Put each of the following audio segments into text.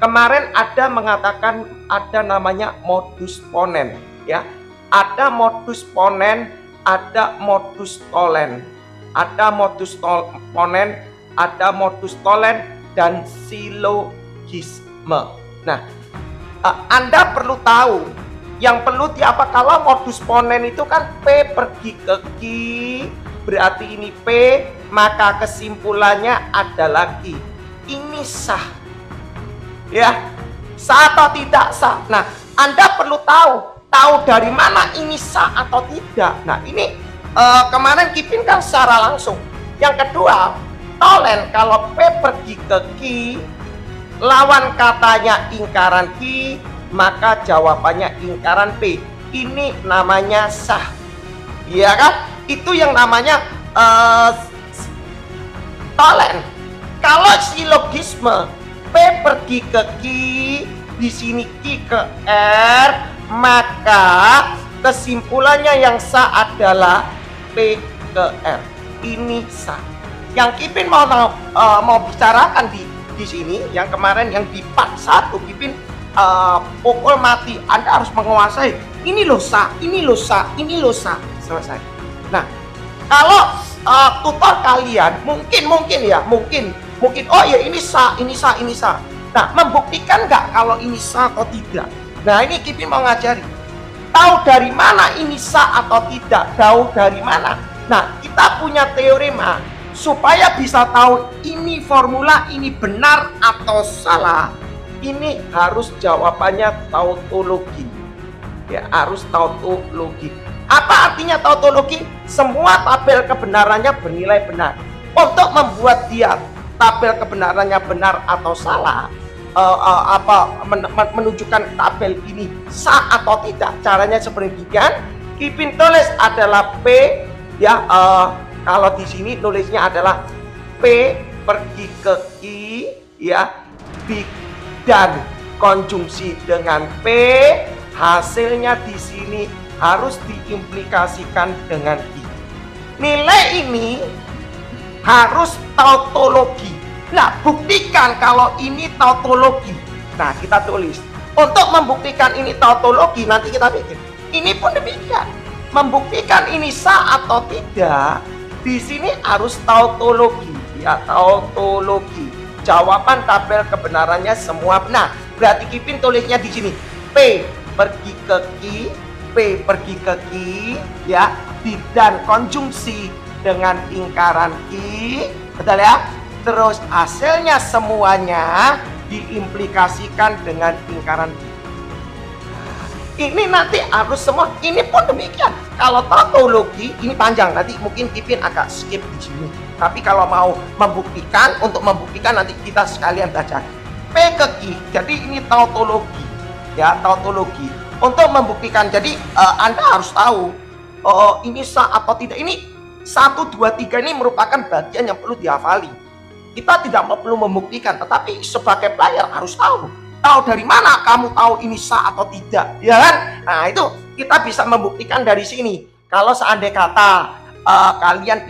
kemarin ada mengatakan ada namanya modus ponen, ya. Ada modus ponen, ada modus tolen. Ada modus ponen, ada modus tolen, dan silogisme. Nah, Anda perlu tahu, yang perlu kalau modus ponen itu kan P pergi ke Q, berarti ini P, maka kesimpulannya adalah Q. Ini sah, ya, sah atau tidak sah. Nah, Anda perlu tahu dari mana ini sah atau tidak. Nah, ini kemarin Kipin kan secara langsung. Yang kedua, tolen, kalau P pergi ke Q, lawan katanya ingkaran Q, maka jawabannya ingkaran P. Ini namanya sah, ya kan? Itu yang namanya tolen. Kalau silogisme, P pergi ke Q, di sini Q ke R, maka kesimpulannya yang sah adalah P ke R. Ini sah. Yang Kipin mau bicarakan di sini, yang kemarin yang di part 1 Kipin pukul mati, Anda harus menguasai. Ini loh sah, ini loh sah, ini loh sah. Selesai. Nah, kalau tutor kalian mungkin oh ya ini sah, ini sah, ini sah. Nah, membuktikan nggak kalau ini sah atau tidak? Nah, ini Kipin mau ngajari. Tahu dari mana ini sah atau tidak? Tahu dari mana? Nah, kita punya teorema supaya bisa tahu ini formula ini benar atau salah. Ini harus jawabannya tautologi. Ya, harus tautologi. Apa artinya tautologi? Semua tabel kebenarannya bernilai benar. Untuk membuat dia tabel kebenarannya benar atau salah, menunjukkan tabel ini sah atau tidak, caranya seperti demikian. Kipin tulis adalah P, ya, kalau di sini nulisnya adalah P pergi ke Q, ya, dan konjungsi dengan P, hasilnya di sini harus diimplikasikan dengan Q. Nilai ini harus tautologi. Nah, buktikan kalau ini tautologi. Nah, kita tulis. Untuk membuktikan ini tautologi, nanti kita bikin. Ini pun demikian. Membuktikan ini sah atau tidak, di sini harus tautologi. Ya, tautologi. Jawaban tabel kebenarannya semua benar. Berarti Kipin tulisnya di sini. P pergi ke Q, P pergi ke Q, ya, dan konjungsi dengan ingkaran Q, betul ya? Terus hasilnya semuanya diimplikasikan dengan ingkaran Q. Ini nanti harus semua, ini pun demikian. Kalau tautologi ini panjang, nanti mungkin Kipin agak skip di sini. Tapi kalau mau membuktikan, untuk membuktikan nanti kita sekalian baca P ke Q. Jadi ini tautologi, ya, tautologi. Untuk membuktikan, jadi Anda harus tahu ini sah atau tidak. Ini 1, 2, 3 ini merupakan bagian yang perlu dihafali. Kita tidak perlu membuktikan, tetapi sebagai player harus tahu. Tahu dari mana kamu tahu ini sah atau tidak, ya kan? Nah, itu kita bisa membuktikan dari sini. Kalau seandainya kata kalian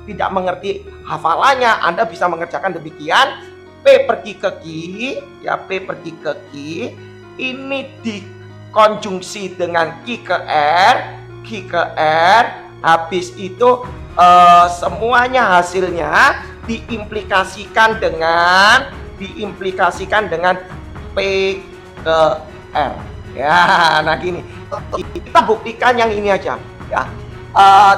tidak mengerti hafalannya, Anda bisa mengerjakan demikian. P pergi ke Q, ya, P pergi ke Q, ini dikonjungsi dengan Q ke R, Q ke R, habis itu semuanya hasilnya diimplikasikan dengan P ke R. Ya, nah gini. Kita buktikan yang ini aja, ya.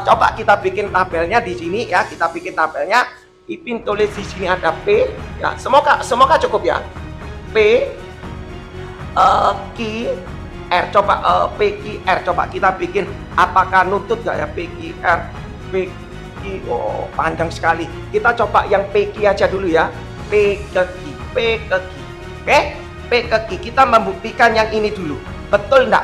Coba kita bikin tabelnya di sini, ya. Kita bikin tabelnya. Ipin tulis di sini ada P, ya. Semoga cukup, ya. P Q R, coba P Q R, coba kita bikin. Apakah nutut gak ya P Q R? P Q, oh panjang sekali. Kita coba yang P Q aja dulu, ya. P ke Q, P ke Q. Oke, P ke Q. Kita membuktikan yang ini dulu. Betul enggak?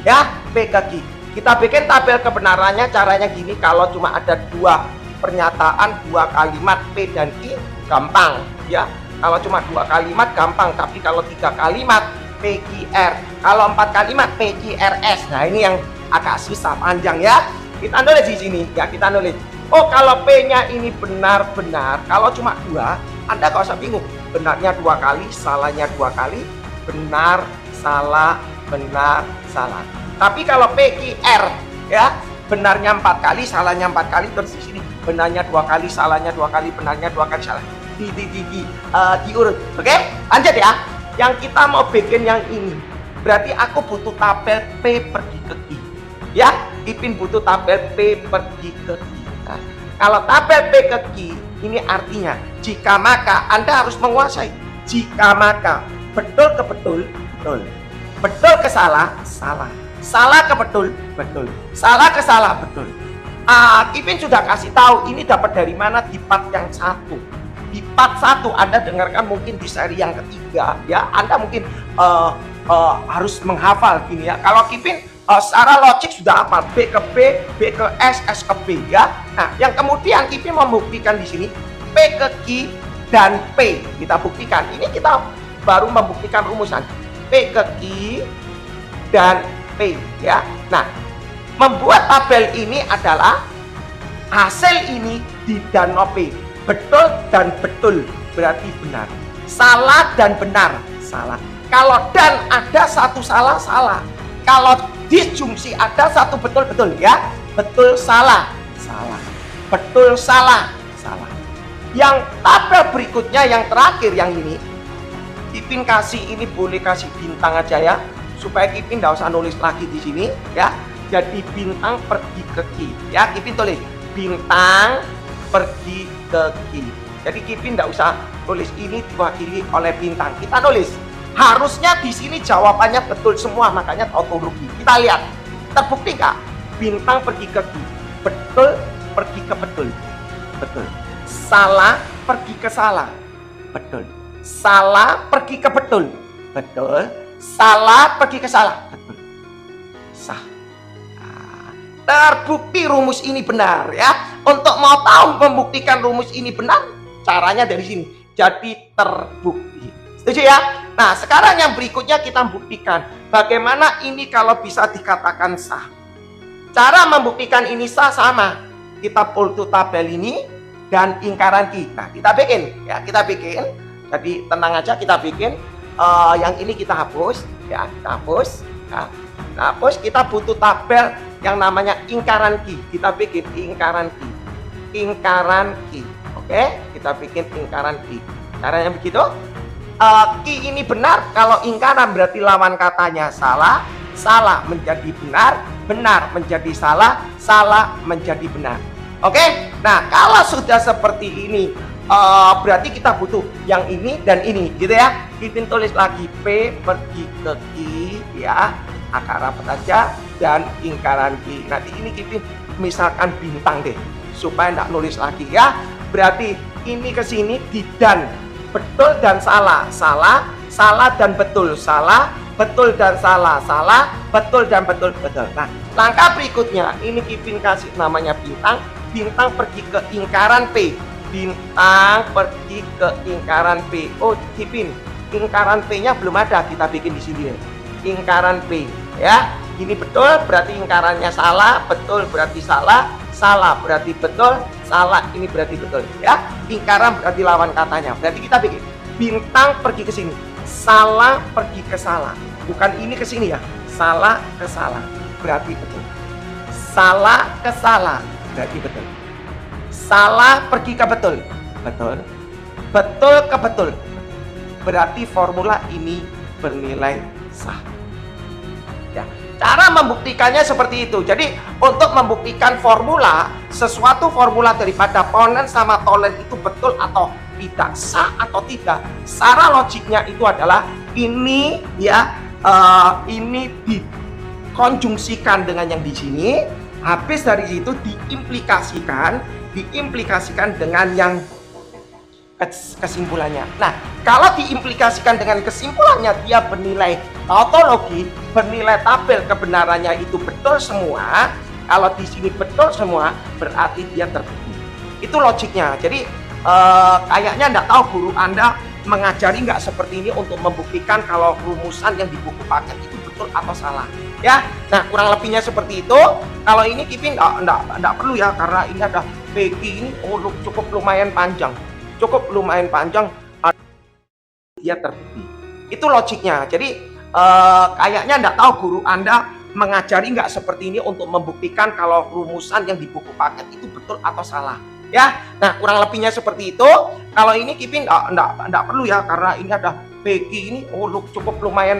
Ya, P ke Q. Kita bikin tabel kebenarannya, caranya gini. Kalau cuma ada 2 pernyataan, 2 kalimat P dan Q, gampang, ya. Kalau cuma 2 kalimat gampang, tapi kalau 3 kalimat PQR, kalau 4 kalimat PQRS. Nah, ini yang agak susah, panjang, ya. Kita nulis di sini, ya, kita nulis. Oh, kalau P-nya ini benar-benar, kalau cuma 2, Anda gak usah bingung. benarnya 2 kali, salahnya 2 kali, benar, salah, benar, salah. Tapi kalau PQR ya, benarnya 4 kali, salahnya 4 kali, terus di sini benarnya 2 kali, salahnya 2 kali, benarnya 2 kali, salah. Diurut. Oke? Lanjut ya. Yang kita mau bikin yang ini. Berarti aku butuh tabel P pergi ke Q. Ya, Ipin butuh tabel P pergi ke Q. Nah, kalau tabel P ke Q, ini artinya jika maka Anda harus menguasai. Jika maka betul ke betul, betul. Betul ke salah, salah. Salah ke betul, betul. Salah ke salah, betul. Ipin sudah kasih tahu ini dapat dari mana di part yang 1. Di part 1 Anda dengarkan mungkin di seri yang ketiga ya, Anda mungkin harus menghafal gini ya. Kalau Ipin secara logik sudah hafal B ke B, B ke S, S ke B ya. Nah, yang kemudian Ipin membuktikan di sini P ke Q dan P. Kita buktikan. Ini kita baru membuktikan rumusan P ke Q dan P ya. Nah, membuat tabel ini adalah hasil ini di dan P. Betul dan betul berarti benar. Salah dan benar, salah. Kalau dan ada satu salah, salah. Kalau disjungsi ada satu betul, betul ya. Betul, salah, salah. Betul, salah, salah. Yang tabel berikutnya yang terakhir yang ini, Ipin kasih ini boleh kasih bintang aja ya, supaya Ipin tidak usah nulis lagi di sini ya. Jadi bintang pergi ke Q ya. Ipin tulis bintang pergi ke Q. Jadi Ipin tidak usah tulis ini diwakili oleh bintang. Kita nulis harusnya di sini jawabannya betul semua, makanya tautologi. Kita lihat terbukti nggak? Bintang pergi ke Q, betul pergi ke betul, betul. Salah pergi ke salah, betul. Salah pergi ke betul, betul. Salah pergi ke salah, betul. Sah. Terbukti rumus ini benar ya. Untuk mau tahu membuktikan rumus ini benar, caranya dari sini. Jadi terbukti. Setuju ya? Nah, sekarang yang berikutnya kita buktikan bagaimana ini kalau bisa dikatakan sah. Cara membuktikan ini sah sama. Kita pull to tabel ini dan ingkaran Q. Nah, kita bikin ya, kita bikin. Jadi tenang aja, kita bikin. Yang ini kita hapus ya, kita hapus ya. Nah, hapus, kita butuh tabel yang namanya ingkaran Q. Kita bikin ingkaran Q. Ingkaran Q. Oke, kita bikin ingkaran Q. Caranya begitu. Q ini benar, kalau ingkaran berarti lawan katanya salah, salah menjadi benar, benar menjadi salah, salah menjadi benar. Oke, nah kalau sudah seperti ini, berarti kita butuh yang ini dan ini, gitu ya. Kita tulis lagi P pergi ke Q, ya, akar rapat aja dan ingkaran Q. Nanti ini kita misalkan bintang deh, supaya nggak nulis lagi ya. Berarti ini ke sini di dan. Betul dan salah, salah, salah dan betul, salah, betul dan salah, salah, betul dan betul, betul. Nah, langkah berikutnya ini Kipin kasih namanya bintang, bintang pergi ke ingkaran P, bintang pergi ke ingkaran P. Oh, Kipin, ingkaran P-nya belum ada, kita bikin di sini ya. Ingkaran P, ya. Ini betul berarti ingkarannya salah, betul berarti salah, salah berarti betul, salah ini berarti betul ya. Ingkaran berarti lawan katanya. Berarti kita bikin bintang pergi ke sini, salah pergi ke salah. Bukan ini ke sini ya. Salah ke salah berarti betul. Salah ke salah berarti betul. Salah pergi ke betul. Betul. Betul ke betul. Berarti formula ini bernilai sah. Ya. Cara membuktikannya seperti itu. Jadi untuk membuktikan formula, sesuatu formula daripada ponen sama tolen itu betul atau tidak, sah atau tidak, secara logiknya itu adalah ini ya, ini dikonjungsikan dengan yang di sini, habis dari situ diimplikasikan dengan yang kesimpulannya. Nah, kalau diimplikasikan dengan kesimpulannya dia bernilai tautologi, bernilai tabel kebenarannya itu betul semua. Kalau di sini betul semua, berarti dia terbukti. Itu logiknya. Jadi kayaknya enggak tahu guru Anda mengajari nggak seperti ini untuk membuktikan kalau rumusan yang di buku paket itu betul atau salah. Ya, nah kurang lebihnya seperti itu. Kalau ini Kipin enggak perlu ya, karena ini ada PQ ini cukup lumayan panjang. dia terbukti. Itu logiknya. Jadi kayaknya enggak tahu guru Anda mengajari nggak seperti ini untuk membuktikan kalau rumusan yang di buku paket itu betul atau salah. Ya, nah kurang lebihnya seperti itu. Kalau ini Kipin enggak perlu ya, karena ini ada PQ ini cukup lumayan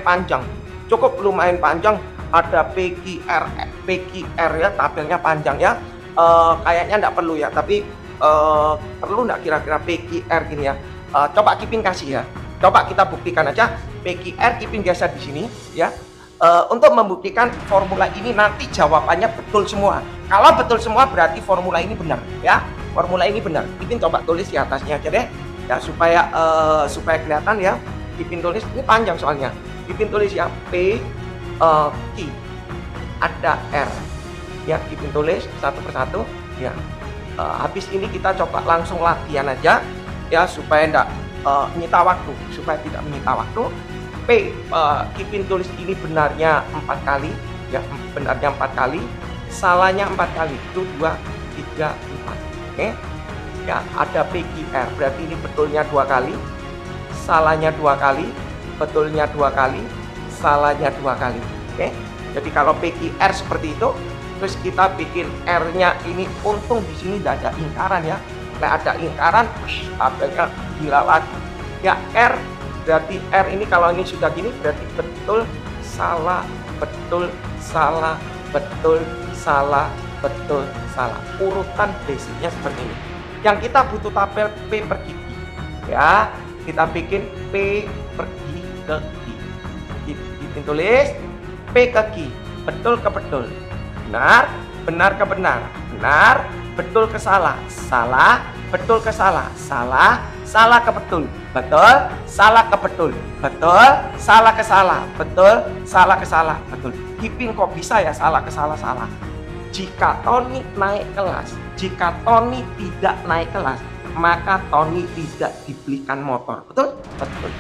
panjang. Ada PQR ya, tabelnya panjang ya. Kayaknya enggak perlu ya, tapi perlu enggak kira-kira PQR gini ya. Coba Kipin kasih ya. Coba kita buktikan aja PQR, Kipin geser di sini ya. Untuk membuktikan formula ini nanti jawabannya betul semua. Kalau betul semua berarti formula ini benar ya. Formula ini benar. Kipin coba tulis di atasnya aja deh ya, supaya kelihatan ya. Kipin tulis, ini panjang soalnya. Kipin tulis ya P Q ada R ya. Kipin tulis satu persatu ya. Habis ini kita coba langsung latihan aja ya, supaya enggak menyita waktu, supaya tidak menyita waktu. Kipin tulis ini benarnya 4 kali ya, benarnya 4 kali, salahnya 4 kali, itu 2, 3, 4. Oke ya, ada PQR berarti ini betulnya 2 kali, salahnya 2 kali, betulnya 2 kali, salahnya 2 kali. Oke, jadi kalau PQR seperti itu, terus kita bikin R nya ini, untung di sini tidak ada lingkaran ya. Kalau ada lingkaran tabelnya gila lagi ya. R berarti R ini kalau ini sudah gini berarti betul, salah, betul, salah, betul, salah, betul, salah. Urutan basicnya seperti ini. Yang kita butuh tabel P per Q ya. Kita bikin P per Q ke Q. Kita tulis P ke Q, betul ke betul, benar, benar ke benar, benar, betul ke salah, salah, betul ke salah, salah, salah ke betul, betul, salah ke betul, betul, salah ke salah, betul, salah ke salah, betul. Kipin kok bisa ya salah ke salah, salah. Jika Tony naik kelas, jika Tony tidak naik kelas, maka Tony tidak dibelikan motor. Betul? Betul.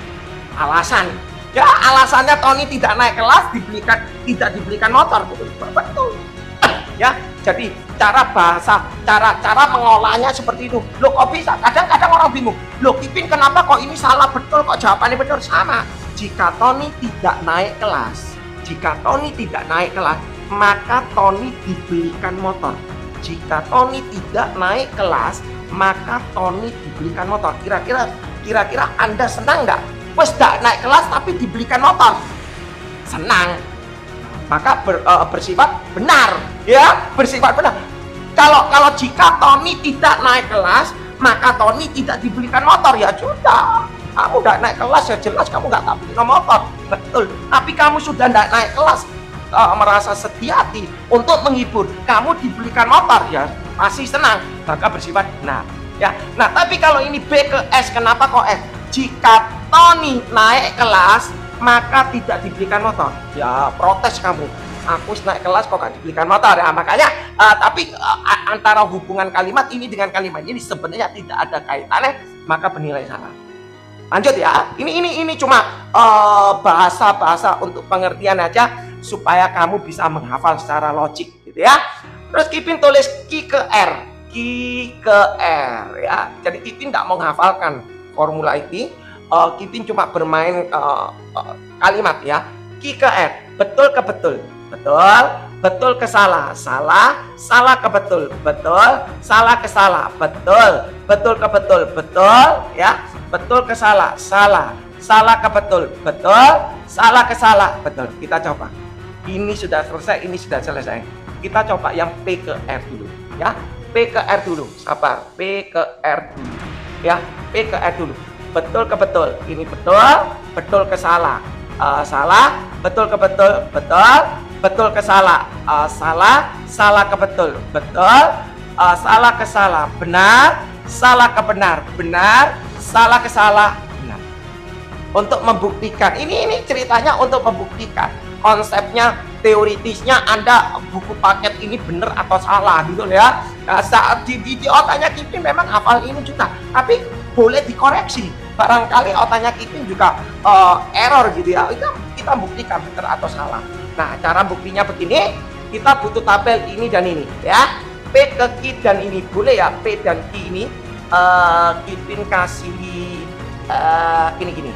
Alasan, ya alasannya Tony tidak naik kelas, tidak dibelikan motor. Betul. Betul. Ya, jadi cara bahasa, cara mengolahnya seperti itu. Loh kok bisa? Kadang-kadang orang bingung. Loh Kipin kenapa kok ini salah betul, kok jawabannya betul? Sama. Jika Tony tidak naik kelas, maka Tony dibelikan motor. Jika Tony tidak naik kelas, maka Tony dibelikan motor. Kira-kira Anda senang nggak? Wes tidak naik kelas tapi dibelikan motor. Senang. Maka bersifat benar ya, bersifat benar. Kalau jika Tony tidak naik kelas, maka Tony tidak dibelikan motor, ya sudah, kamu tidak naik kelas ya jelas kamu nggak beli motor. Betul. Tapi kamu sudah tidak naik kelas, merasa sedih hati untuk menghibur, kamu dibelikan motor, ya masih senang, maka bersifat benar ya. Nah tapi kalau ini B ke S, kenapa kok S? Jika Tony naik kelas maka tidak dibelikan motor, ya protes kamu, aku naik kelas kok gak dibelikan motor ya. Makanya tapi antara hubungan kalimat ini dengan kalimat ini sebenarnya tidak ada kaitannya, maka bernilai salah. Lanjut ya, ini cuma bahasa untuk pengertian aja supaya kamu bisa menghafal secara logik gitu ya. Terus Kipin tulis Q ke R ya. Jadi Kipin tidak mau menghafalkan formula ini. Kipin cuma bermain kalimat ya. Q ke R, betul ke betul, betul, betul ke salah, salah, salah ke betul, betul, salah ke salah, betul, betul ke betul, betul ya, betul ke salah, salah, salah ke betul, betul, salah ke salah, betul. Kita coba. Ini sudah selesai, ini sudah selesai. Kita coba yang P ke R dulu ya. P ke R dulu, sabar. P ke R dulu ya. P ke R dulu. Betul ke betul, ini betul, betul ke salah, salah, betul ke betul, betul, betul ke salah, salah, salah ke betul, betul, salah ke salah, benar, salah ke benar, benar, salah ke salah, benar. Untuk membuktikan, ini ceritanya untuk membuktikan konsepnya, teoritisnya Anda buku paket ini benar atau salah gitu ya. Nah, saat di otaknya Kipin memang hafal ini juga, tapi boleh dikoreksi. Barangkali otaknya Kipin juga error gitu ya. Itu kita buktikan benar atau salah. Nah, cara buktinya begini, kita butuh tabel ini dan ini ya. P ke Q dan ini boleh ya, P dan Q ini Kipin kasih gini.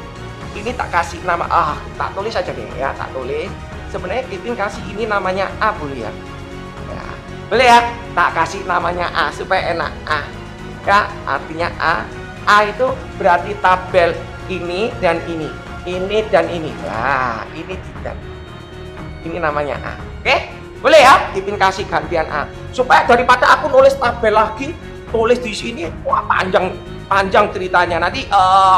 ini tak kasih nama, tak tulis aja deh ya, tak tulis. Sebenarnya Kipin kasih ini namanya A, boleh ya? Ya, boleh ya? Tak kasih namanya A supaya enak. A, ya, artinya A. A itu berarti tabel ini dan ini dan ini. Nah, ini tidak. Ini namanya A. Oke? Boleh ya? Kipin kasih gantian A. Supaya daripada aku nulis tabel lagi, tulis di sini, wah panjang ceritanya. Nanti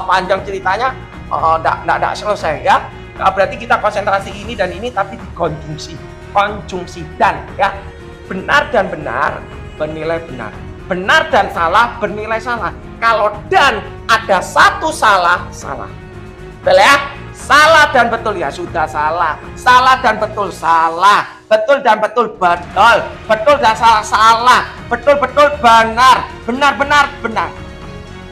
panjang ceritanya enggak selesai ya. Berarti kita konsentrasi ini dan ini tapi dikonjungsi, konjungsi dan ya. Benar dan benar bernilai benar. Benar dan salah bernilai salah. Kalau dan ada satu salah, salah. Betul ya? Salah dan betul ya sudah salah. Salah dan betul salah. Betul dan betul betul. Betul dan salah salah. Betul benar. Benar.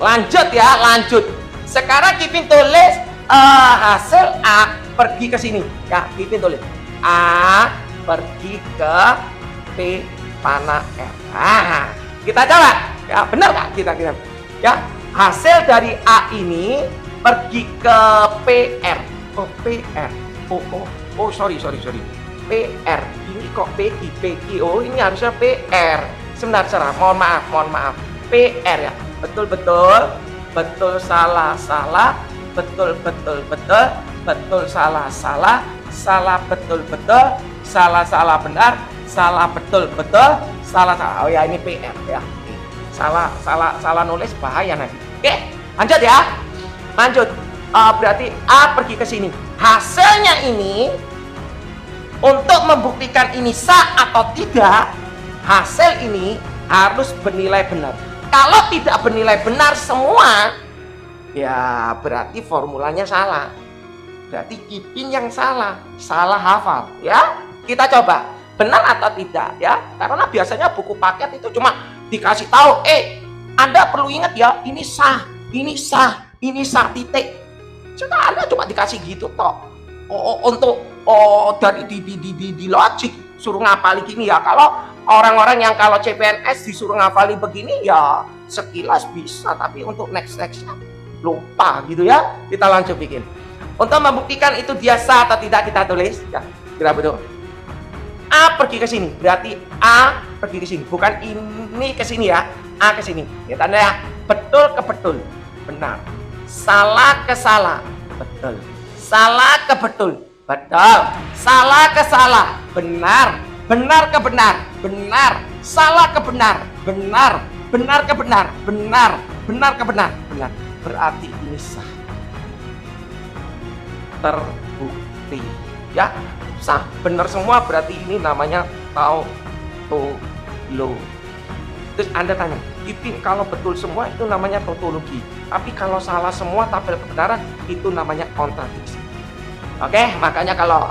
Lanjut ya, lanjut. Sekarang Kipin tulis hasil A pergi ke sini. Ya, Kipin tulis A pergi ke P panah R. Kita coba. Ya, benar nggak kita? Ya, hasil dari A ini pergi ke PR. Oh, PR. Oh, sorry. PR. Ini kok PI. Oh, ini harusnya PR. Sebentar. Mohon maaf. PR ya. Betul, salah, betul, salah, salah, betul, salah, benar, salah, betul, salah. Oh ya, ini PR ya. Salah nulis bahaya nanti. Oke, lanjut ya. Berarti A pergi ke sini. Hasilnya ini untuk membuktikan ini sah atau tidak, hasil ini harus bernilai benar. Kalau tidak bernilai benar semua, ya berarti formulanya salah. Berarti Kipin yang salah hafal ya. Kita coba benar atau tidak ya. Karena biasanya buku paket itu cuma dikasih tahu, Anda perlu ingat ya, ini sah, titik. Cuma Anda cuma dikasih gitu toh. Untuk dari di logik suruh ngapali gini ya. Kalau orang-orang yang kalau CPNS disuruh ngafali begini ya sekilas bisa, tapi untuk nextnya lupa gitu ya. Kita lanjut bikin. Untuk membuktikan itu dia sah atau tidak, kita tulis ya. Kira betul. A pergi ke sini, berarti A pergi ke sini, bukan ini ke sini ya. A ke sini. Ya tanda ya. Betul ke betul, benar. Salah ke salah, betul. Salah ke betul, betul. Salah ke salah, benar. Benar ke benar, benar. Salah ke benar, benar. Benar ke benar, benar. Benar ke benar, benar. Berarti ini sah. Terbukti. Ya, sah. Benar semua berarti ini namanya tautologi. Terus Anda tanya, Kipin kalau betul semua itu namanya tautologi. Tapi kalau salah semua tabel kebenaran itu namanya kontradiksi. Oke, makanya kalau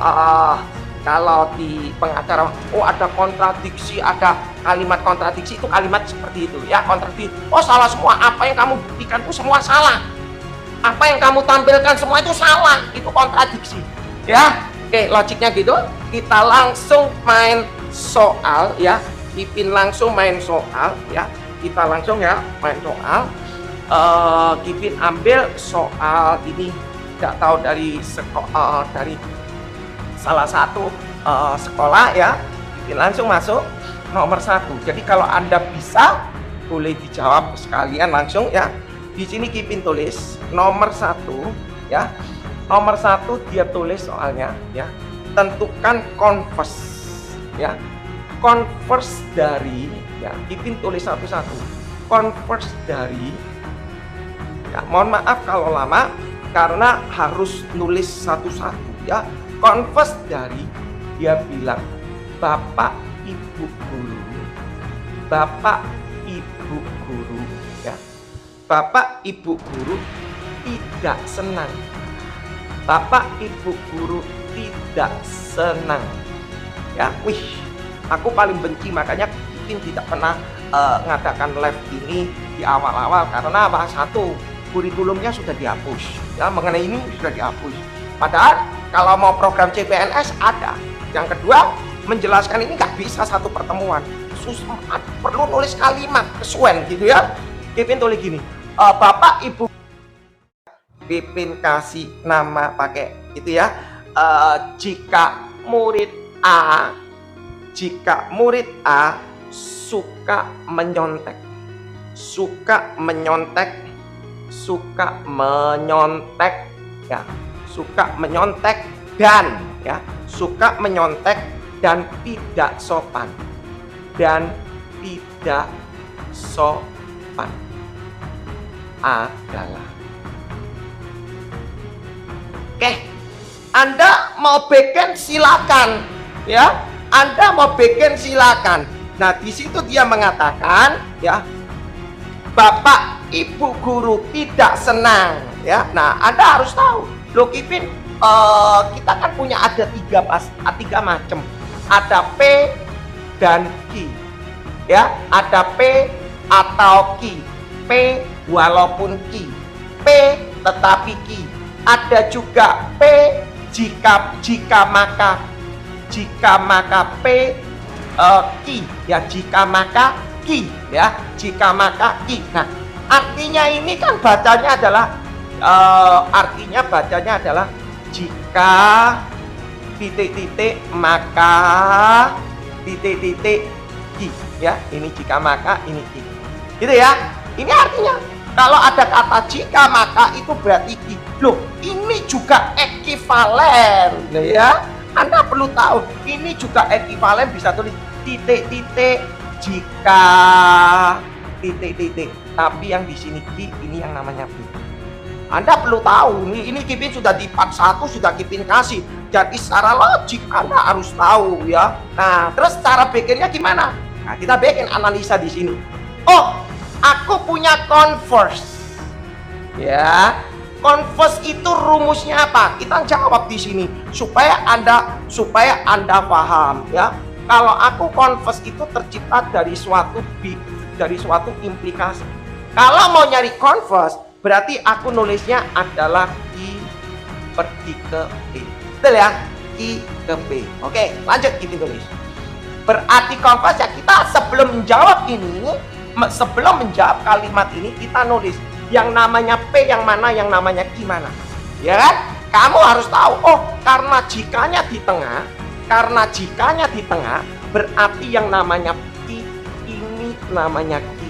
di pengacara, ada kontradiksi, ada kalimat kontradiksi, itu kalimat seperti itu ya, kontradiksi. Salah semua, apa yang kamu buktikan itu semua salah. Apa yang kamu tampilkan semua itu salah, itu kontradiksi. Ya, oke, logiknya gitu. Kita langsung main soal ya. Kipin langsung main soal ya. Kita langsung ya main soal. Kipin ambil soal ini, tidak tahu dari salah satu sekolah ya. Kipin langsung masuk nomor 1. Jadi kalau Anda bisa boleh dijawab sekalian langsung ya. Di sini Kipin tulis nomor 1 ya. Nomor 1 dia tulis soalnya ya. Tentukan converse ya. Converse dari ya. Kipin tulis satu-satu. Converse dari ya. Mohon maaf kalau lama karena harus nulis satu-satu ya. Converse dari, dia bilang Bapak Ibu Guru ya. Bapak Ibu Guru tidak senang. Bapak Ibu Guru tidak senang ya. Aku paling benci, makanya Kipin tidak pernah ngadakan live ini di awal-awal karena satu, kurikulumnya sudah dihapus ya, mengenai ini sudah dihapus. Padahal kalau mau program CPNS ada. Yang kedua, menjelaskan ini nggak bisa satu pertemuan. Perlu nulis kalimat kesuwen gitu ya. Kipin tulis gini, Bapak Ibu Pipin kasih nama pakai itu ya. Jika murid A suka menyontek, ya, suka menyontek dan tidak sopan, adalah. Oke, Anda mau bikin silakan, ya. Anda mau bikin silakan. Nah, di situ dia mengatakan, ya, Bapak Ibu guru tidak senang, ya. Nah, Anda harus tahu, loh Kipin, kita kan punya ada tiga macam. Ada P dan Q, ya. Ada P atau Q. P walaupun Q. P tetapi Q. Ada juga P jika maka P Q, ya, jika maka Q, ya, jika maka Q. Nah, artinya ini kan bacanya adalah jika maka Q, ya. Ini jika maka ini Q, gitu ya. Ini artinya kalau ada kata jika maka itu berarti Q. Loh, ini juga ekivalen, ya. Anda perlu tahu, ini juga ekivalen, bisa tulis jika tapi yang di sini Q, ini yang namanya P. Anda perlu tahu, ini Kipin sudah di part 1 sudah Kipin kasih. Jadi secara logik Anda harus tahu, ya. Nah, terus cara bikinnya gimana? Nah, kita bikin analisa di sini. Oh, aku punya converse, ya. Converse itu rumusnya apa? Kita jawab di sini supaya Anda paham, ya. Kalau aku converse itu tercipta dari suatu implikasi. Kalau mau nyari converse, berarti aku nulisnya adalah I pergi ke P. Betul ya? I ke P. Oke, lanjut kita tulis. Berarti converse, ya, kita sebelum menjawab kalimat ini, kita nulis yang namanya P yang mana, yang namanya Q mana, ya kan? Kamu harus tahu, oh, karena jikanya di tengah, berarti yang namanya Q, ini namanya Q,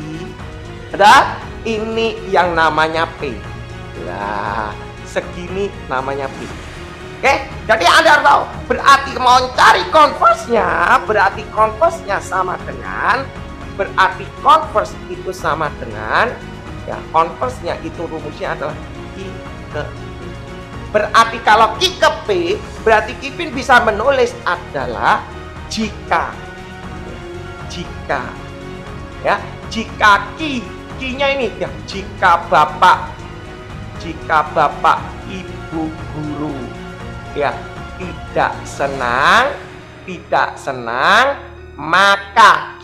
dan ini yang namanya P. Nah, segini namanya P. Oke, jadi Anda harus tahu, berarti mau cari converse-nya, berarti converse-nya sama dengan, ya, converse-nya itu rumusnya adalah Q ke P. Berarti kalau Q ke P, berarti Kipin bisa menulis adalah jika, ya, jika Q-nya ini, ya, jika Bapak Ibu guru, ya, tidak senang, maka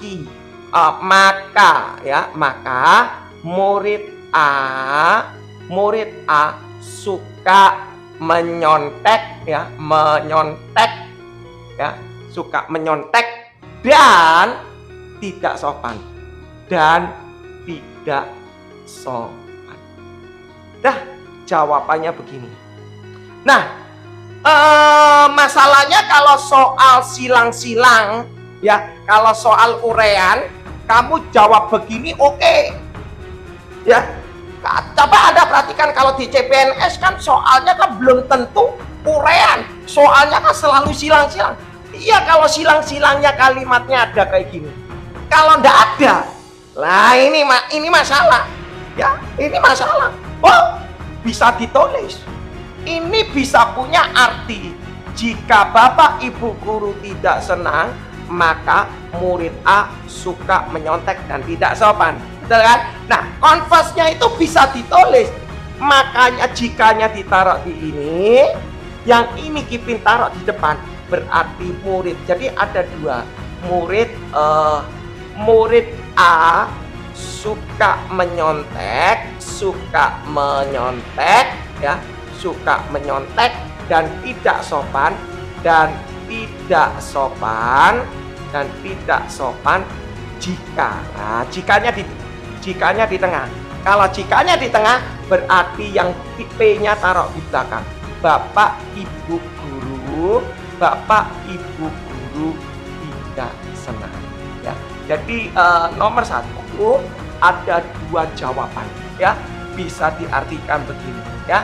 murid A suka menyontek, ya, suka menyontek dan tidak sopan, Dah, jawabannya begini. Nah, masalahnya kalau soal silang-silang, ya, kalau soal urean, kamu jawab begini, oke. Ya, coba Anda perhatikan kalau di CPNS kan soalnya kan belum tentu urean, soalnya kan selalu silang-silang. Iya, kalau silang-silangnya kalimatnya ada kayak gini. Kalau ndak ada, lah ini masalah, ya, ini masalah. Oh, bisa ditulis. Ini bisa punya arti jika Bapak Ibu guru tidak senang, maka murid A suka menyontek dan tidak sopan. Betul kan? Nah, converse-nya itu bisa ditulis. Makanya jikanya ditaruh di ini, yang ini Kipin taruh di depan, berarti murid. Jadi ada dua. Murid A suka menyontek, ya, suka menyontek dan tidak sopan, jika. Nah, jikanya di tengah. Kalau jikanya di tengah, berarti yang P-nya taruh di belakang. Bapak Ibu Guru, Bapak Ibu Guru tidak senang. Ya. Jadi nomor 1 ada 2 jawaban. Ya, bisa diartikan begini. Ya,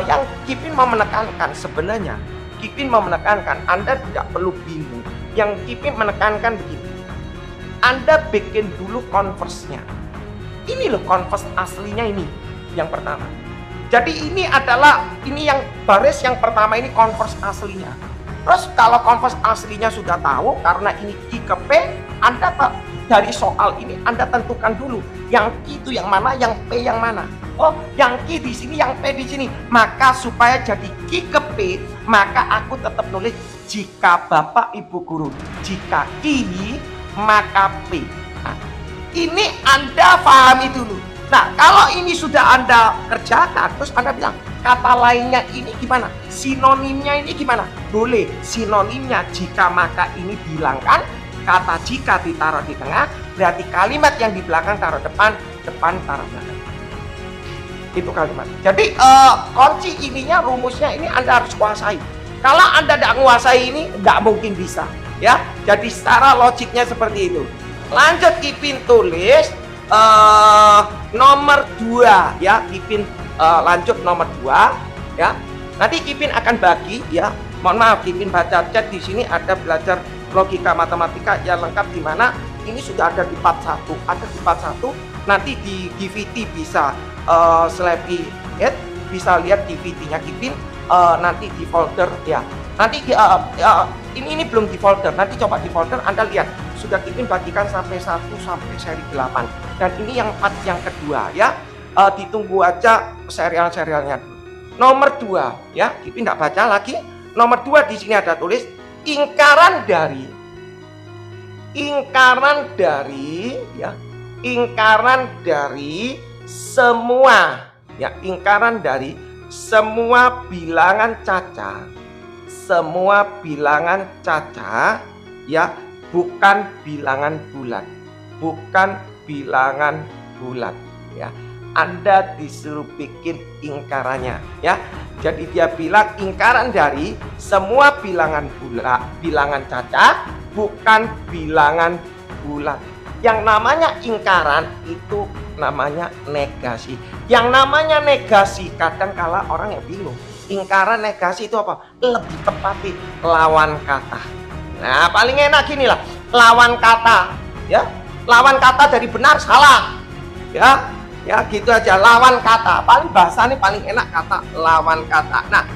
yang Kipin mau menekankan sebenarnya, Kipin mau menekankan Anda tidak perlu bingung. Yang Kipin menekankan begini. Anda bikin dulu converse-nya. Ini loh converse aslinya ini yang pertama. Jadi ini yang baris yang pertama ini converse aslinya. Terus kalau converse aslinya sudah tahu karena ini Q ke P, Anda dari soal ini Anda tentukan dulu yang Q itu yang mana, yang P yang mana. Oh, yang Q di sini, yang P di sini. Maka supaya jadi Q ke P, maka aku tetap nulis jika Bapak Ibu Guru, jika Q maka P. Nah, ini Anda pahami dulu. Nah, kalau ini sudah Anda kerjakan, terus Anda bilang, kata lainnya ini gimana? Sinonimnya ini gimana? Boleh, sinonimnya jika maka ini bilangkan, kata jika ditaruh di tengah, berarti kalimat yang di belakang taruh depan, depan taruh belakang. Itu kalimat. Jadi kunci ininya, rumusnya ini Anda harus kuasai. Kalau Anda tidak menguasai ini, tidak mungkin bisa. Ya, jadi secara logiknya seperti itu. Lanjut Kipin tulis nomor 2 ya. Kipin lanjut nomor 2 ya. Nanti Kipin akan bagi ya. Mohon maaf, Kipin baca chat di sini ada belajar logika matematika yang lengkap di mana ini sudah ada di part 1. Ada di part 1. Nanti di DVD bisa Slappy Head, bisa lihat DVD-nya Kipin nanti di folder ya. Nanti ini belum di folder, nanti coba di folder Anda lihat sudah Kipin bagikan sampai 1 sampai seri 8. Dan ini yang part yang kedua ya. Ditunggu aja serial-serialnya. Nomor 2 ya, Kipin tidak baca lagi. Nomor 2 di sini ada tulis ingkaran dari ya, ingkaran dari semua ya, ingkaran dari semua bilangan caca. Semua bilangan caca ya, bukan bilangan bulat, bukan bilangan bulat ya. Anda disuruh bikin ingkarannya ya. Jadi dia bilang ingkaran dari semua bilangan bulat, bilangan caca, bukan bilangan bulat. Yang namanya ingkaran itu namanya negasi. Yang namanya negasi kadang kala orang yang bingung. Ingkaran negasi itu apa? Lebih tepat lawan kata. Nah, paling enak gini lah, lawan kata ya. Lawan kata dari benar salah ya. Ya gitu aja, lawan kata. Paling bahasanya paling enak kata lawan kata. Nah,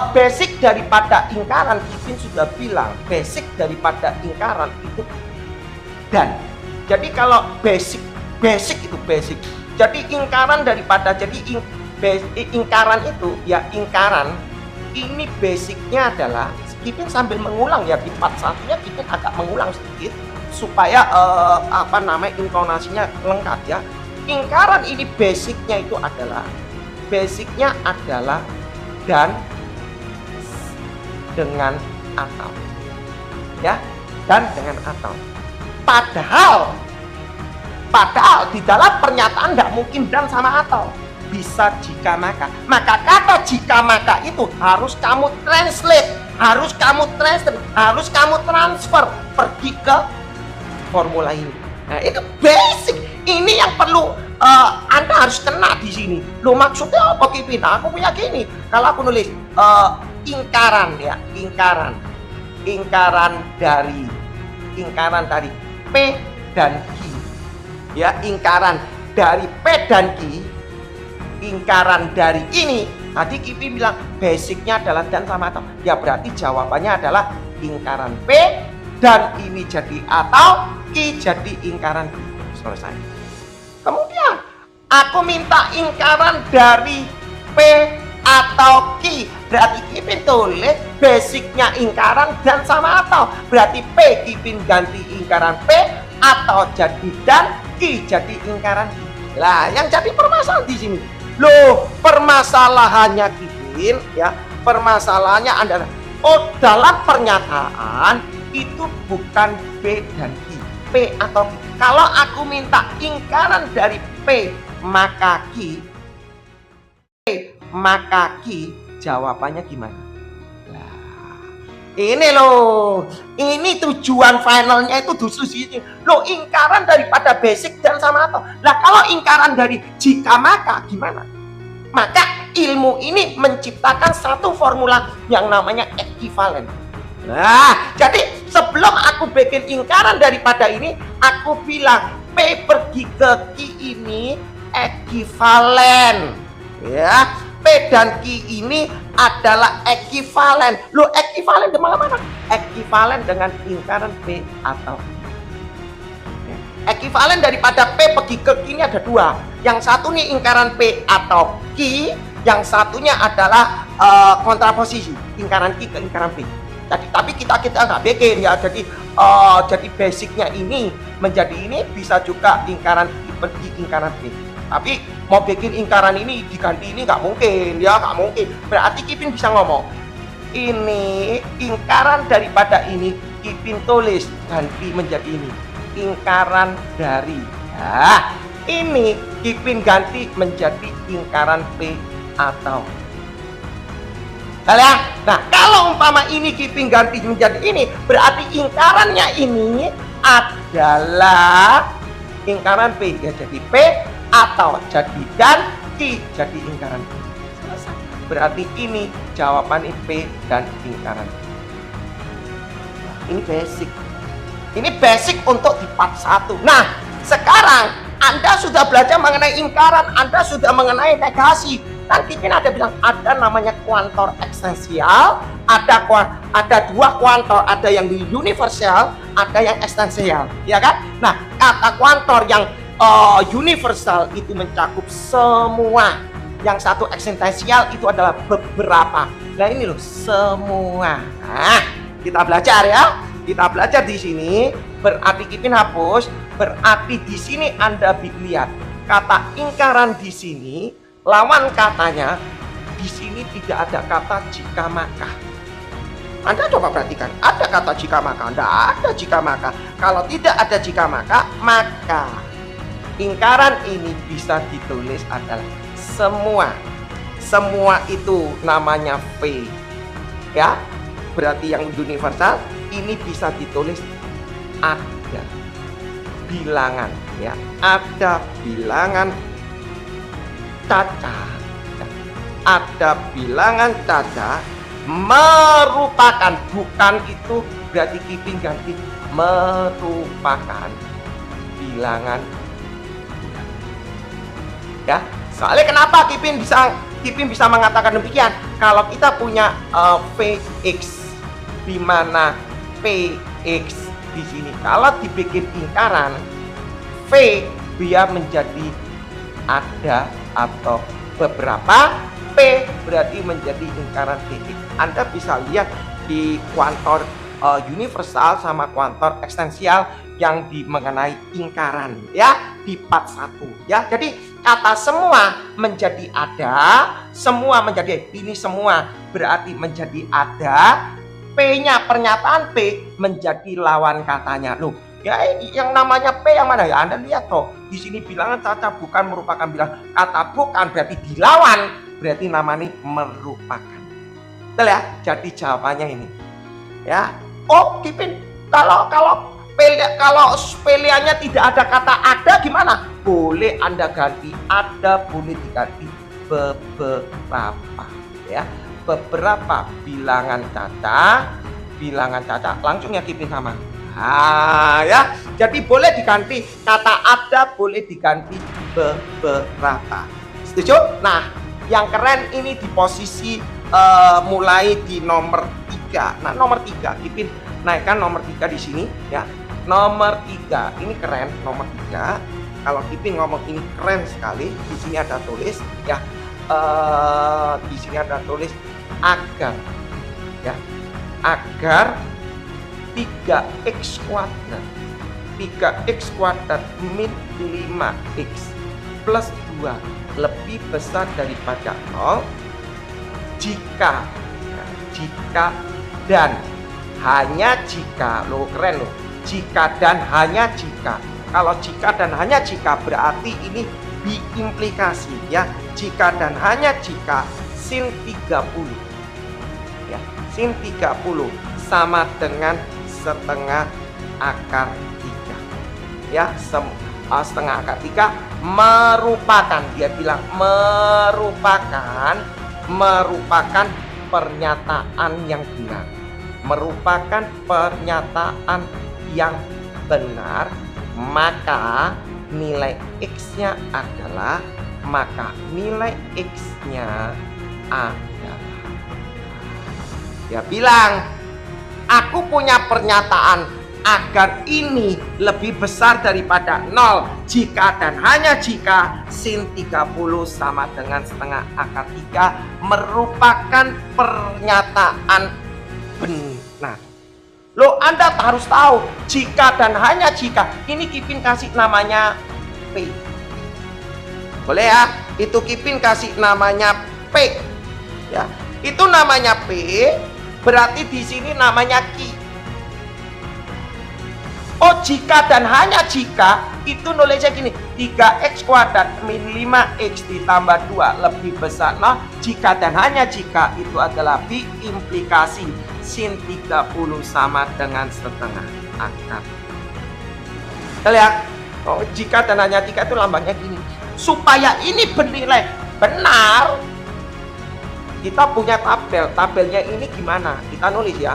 basic daripada ingkaran Kipin sudah bilang, basic daripada ingkaran itu dan. Jadi kalau basic itu basic. Jadi ingkaran daripada ingkaran itu ya, ingkaran ini basicnya adalah Kipin sambil mengulang ya, di part 1-nya Kipin agak mengulang sedikit supaya intonasinya lengkap ya. Ingkaran ini basicnya adalah dan dengan atau ya, dan dengan atau. Padahal di dalam pernyataan tidak mungkin dan sama atau, bisa jika maka. Maka kata jika maka itu harus kamu translate, harus kamu transfer pergi ke formula ini. Nah, itu basic. Ini yang perlu Anda harus kena di sini. Loh, maksudnya apa Kipin? Aku punya gini. Kalau aku nulis ingkaran ya, ingkaran dari P dan Q. Ya, ingkaran dari P dan Q, ingkaran dari ini. Tadi Kipin bilang basicnya adalah dan sama atau. Ya berarti jawabannya adalah ingkaran P dan ini jadi atau Q jadi ingkaran Q. Selesai. Kemudian aku minta ingkaran dari P atau Q. Berarti Kipin tulis basicnya ingkaran dan sama atau. Berarti P Kipin ganti ingkaran P atau jadi dan Q jadi ingkaran Q. Lah, yang jadi permasalahan di sini. Loh, permasalahannya Kipin ya, permasalahannya adalah dalam pernyataan itu bukan P dan Q, P atau Q. Kalau aku minta ingkaran dari P maka Ki, maka Ki, jawabannya gimana? Nah, ini loh, ini tujuan finalnya itu justru sini. Loh, ingkaran daripada basic dan sama atau. Lah kalau ingkaran dari jika maka gimana? Maka ilmu ini menciptakan satu formula yang namanya ekivalen. Nah, jadi sebelum aku bikin ingkaran daripada ini, aku bilang P pergi ke Q ini ekivalen. Ya, P dan Q ini adalah ekivalen. Loh, ekivalen di mana? Ekivalen dengan ingkaran P atau ekivalen daripada P pergi ke Q ini ada dua. Yang satu nih ingkaran P atau Q, yang satunya adalah kontraposisi ingkaran Q ke ingkaran P. Tapi kita nggak bikin ya. Jadi basicnya ini menjadi ini, bisa juga ingkaran Q pergi ingkaran P. Tapi mau bikin ingkaran ini diganti ini nggak mungkin ya, nggak mungkin. Berarti Kipin bisa ngomong ini ingkaran daripada ini, Kipin tulis ganti menjadi ini ingkaran dari. Nah, ini Kipin ganti menjadi ingkaran P atau. Nah, kalau umpama ini Kipin ganti menjadi ini, berarti ingkarannya ini adalah ingkaran P ya, jadi P atau jadi dan Q jadi ingkaran P. Selesai. Berarti ini jawaban P dan ingkaran P. Ini basic. Ini basic untuk di part 1. Nah, sekarang Anda sudah belajar mengenai ingkaran, Anda sudah mengenai negasi. Dan Kipin ada bilang ada namanya kuantor ekstensial, ada dua kuantor, ada yang universal, ada yang ekstensial, ya kan? Nah, kata kuantor yang universal itu mencakup semua. Yang satu ekstensial itu adalah beberapa. Nah, ini loh semua. Nah, kita belajar ya. Kita belajar di sini, berarti Kipin hapus, berarti di sini Anda lihat kata ingkaran di sini, lawan katanya di sini tidak ada kata jika maka. Anda coba perhatikan, ada kata jika maka? Tidak ada jika maka. Kalau tidak ada jika maka ingkaran ini bisa ditulis adalah semua. Semua itu namanya V. Ya, berarti yang universal ini bisa ditulis ada bilangan ya, ada bilangan caca, ada bilangan caca merupakan, bukan itu berarti Kipin ganti merupakan bilangan ya. Soalnya kenapa Kipin bisa mengatakan demikian? Kalau kita punya Vx di mana Px di sini, kalau dibikin ingkaran V dia menjadi ada atau beberapa, P berarti menjadi ingkaran Px. Anda bisa lihat di kuantor universal sama kuantor ekstensial yang mengenai ingkaran ya di part 1 ya. Jadi kata semua menjadi ada, semua menjadi ini, semua berarti menjadi ada. P-nya pernyataan P menjadi lawan katanya. Loh, ya yang namanya P yang mana ya? Anda lihat toh, di sini bilangan caca bukan merupakan bilang. Kata bukan berarti dilawan, berarti namanya merupakan. Betul ya? Jadi jawabannya ini. Ya. Oh, Kipin, kalau pilihannya tidak ada kata ada gimana? Boleh Anda ganti ada, boleh diganti beberapa ya. Beberapa bilangan caca langsung ya Kipin sama. Ya, jadi boleh diganti kata ada, boleh diganti beberapa. Setuju? Nah, yang keren ini di posisi mulai di nomor 3. Nah, nomor 3 Kipin naikkan nomor 3 di sini ya. Nomor 3 ini keren, nomor 3. Kalau Kipin ngomong ini keren sekali. Di sini ada tulis ya. Di sini ada tulis agar ya, agar 3x kuadrat min 5x plus 2 lebih besar daripada 0 jika dan hanya jika. Lo keren loh, jika dan hanya jika. Kalau jika dan hanya jika berarti ini diimplikasi ya, jika dan hanya jika sin 30 ya, sin 30 sama dengan setengah akar 3 ya, setengah akar 3 merupakan, dia bilang merupakan pernyataan yang benar, merupakan pernyataan yang benar, maka nilai X-nya adalah, dia bilang, aku punya pernyataan agar ini lebih besar daripada 0 jika dan hanya jika sin 30 sama dengan setengah akar 3 merupakan pernyataan benar. Loh, Anda harus tahu, jika dan hanya jika, ini Kipin kasih namanya P. Boleh ya? Itu Kipin kasih namanya P. Ya, itu namanya P, berarti di sini namanya Q. Oh, jika dan hanya jika, itu nulisnya gini, 3x kuadrat min 5x ditambah 2 lebih besar 0 jika dan hanya jika itu adalah B, implikasi sin 30 sama dengan setengah akar. Kita lihat, oh, jika dan hanya jika itu lambangnya gini. Supaya ini bernilai benar, kita punya tabelnya ini gimana? Kita nulis ya.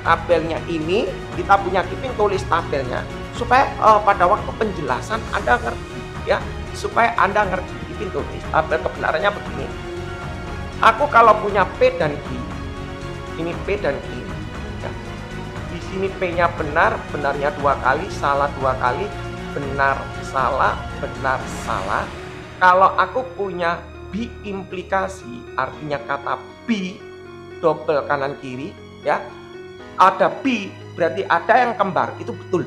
Tabelnya ini kita punya, Kipin tulis tabelnya supaya pada waktu penjelasan Anda ngerti ya, supaya Anda ngerti. Kipin tulis tabel kebenarannya begini. Aku kalau punya P dan Q, ini P dan Q ya. Di sini P-nya benar, benarnya 2 kali, salah 2 kali, benar salah. Kalau aku punya B implikasi, artinya kata B double kanan kiri ya, ada B berarti ada yang kembar, itu betul.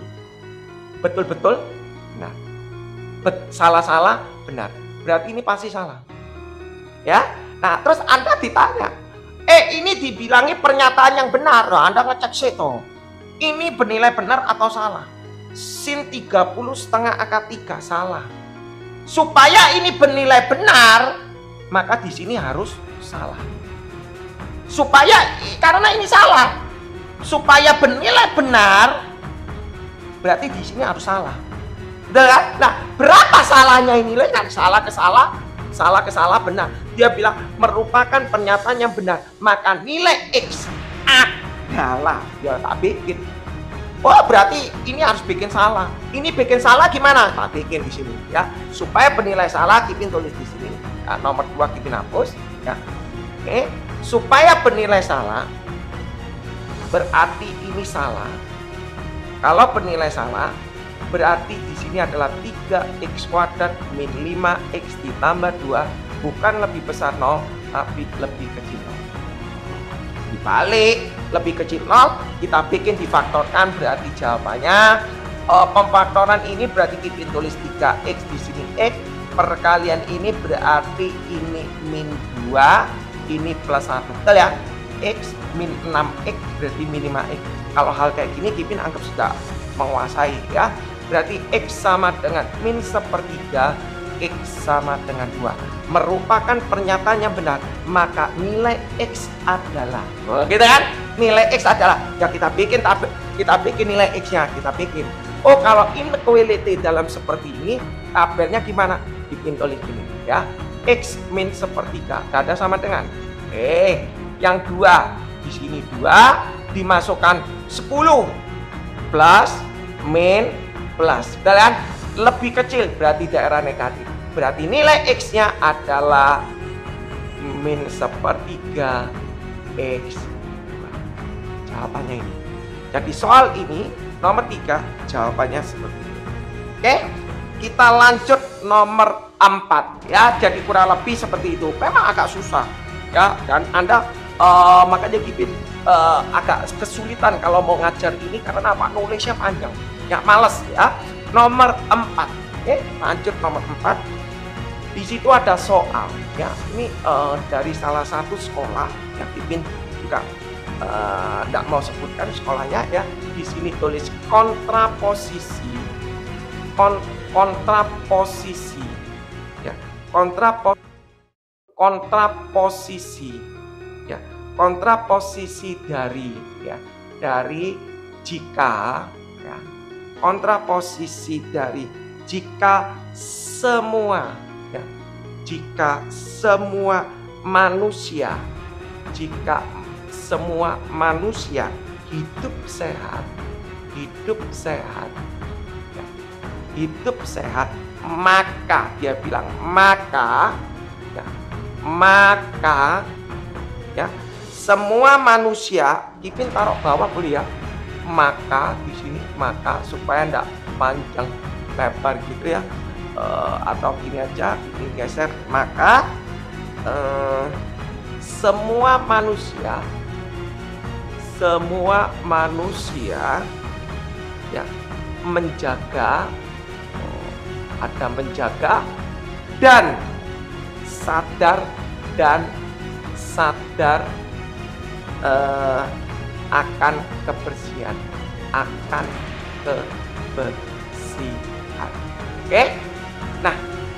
Nah, salah benar, berarti ini pasti salah ya. Nah, terus Anda ditanya, ini dibilangi pernyataan yang benar. Loh, Anda ngecek situ, ini bernilai benar atau salah? Sin 30 setengah akar 3 salah. Supaya ini bernilai benar, maka di sini harus salah. Karena ini salah. Supaya bernilai benar, berarti di sini harus salah. Nah, berapa salahnya ini? Kan salah ke salah benar. Dia bilang merupakan pernyataan yang benar, maka nilai X adalah, ya tak bikin. Oh, berarti ini harus bikin salah. Ini bikin salah gimana? Tak bikin di sini ya. Supaya bernilai salah, Kipin tulis di sini. Ya, nomor 2 Kipin hapus ya. Oke, supaya bernilai salah, berarti ini salah. Kalau bernilai salah, berarti di sini adalah 3x kuadrat min 5x ditambah 2 bukan lebih besar 0, tapi lebih kecil 0. Dibalik, lebih kecil 0, kita bikin difaktorkan, berarti jawabannya pemfaktoran ini berarti Kipin tulis 3x di sini x, perkalian ini berarti ini min 2, ini plus 1. Betul ya? X min 6x berarti min 5x. Kalau hal kayak gini Kipin anggap sudah menguasai ya. Berarti X sama dengan min 1/3, X sama dengan 2 merupakan pernyataan yang benar, maka nilai X adalah, gitu kan? Nilai X adalah, ya kita bikin nilai X-nya, kita bikin. Oh, kalau inequality dalam seperti ini, tabelnya gimana? Kipin tulis gini ya. X min 1/3 ada sama dengan yang 2 di sini 2 dimasukkan 10 plus min plus, dan lebih kecil berarti daerah negatif, berarti nilai X-nya adalah min 1/3 X. Jawabannya ini. Jadi soal ini nomor 3 jawabannya seperti ini. Oke, kita lanjut nomor 4 ya. Jadi kurang lebih seperti itu. Memang agak susah ya, dan Anda makanya Kipin agak kesulitan kalau mau ngajar ini karena apa? Nulisnya panjang ya, males ya. Nomor 4, lanjut nomor 4. Di situ ada soal ya, ini dari salah satu sekolah yang Kipin juga tidak mau sebutkan sekolahnya ya. Di sini tulis kontraposisi ya. kontraposisi, ya, kontraposisi dari jika, ya, kontraposisi dari jika semua manusia hidup sehat, maka dia bilang maka ya semua manusia, Ipin taruh bawah boleh ya, maka di sini maka supaya enggak panjang lebar gitu ya, atau gini aja, ini geser, maka semua manusia ya menjaga, ada menjaga dan sadar akan kebersihan. Oke? Nah,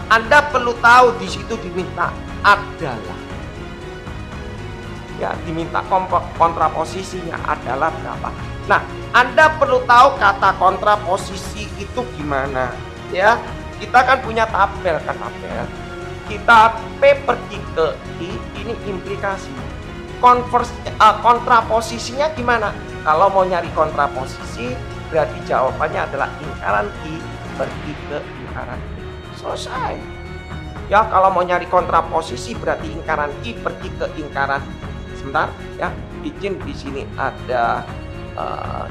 Anda perlu tahu di situ diminta adalah, ya, diminta kontraposisinya adalah berapa. Nah, Anda perlu tahu kata kontraposisi itu gimana, ya. Kita kan punya tabel kita P pergi ke I, ini implikasi. Kontraposisinya gimana? Kalau mau nyari kontraposisi, berarti jawabannya adalah lingkaran I pergi ke lingkaran I. Selesai. Ya, kalau mau nyari kontraposisi berarti lingkaran I pergi ke lingkaran. Sebentar, ya. Izin di sini ada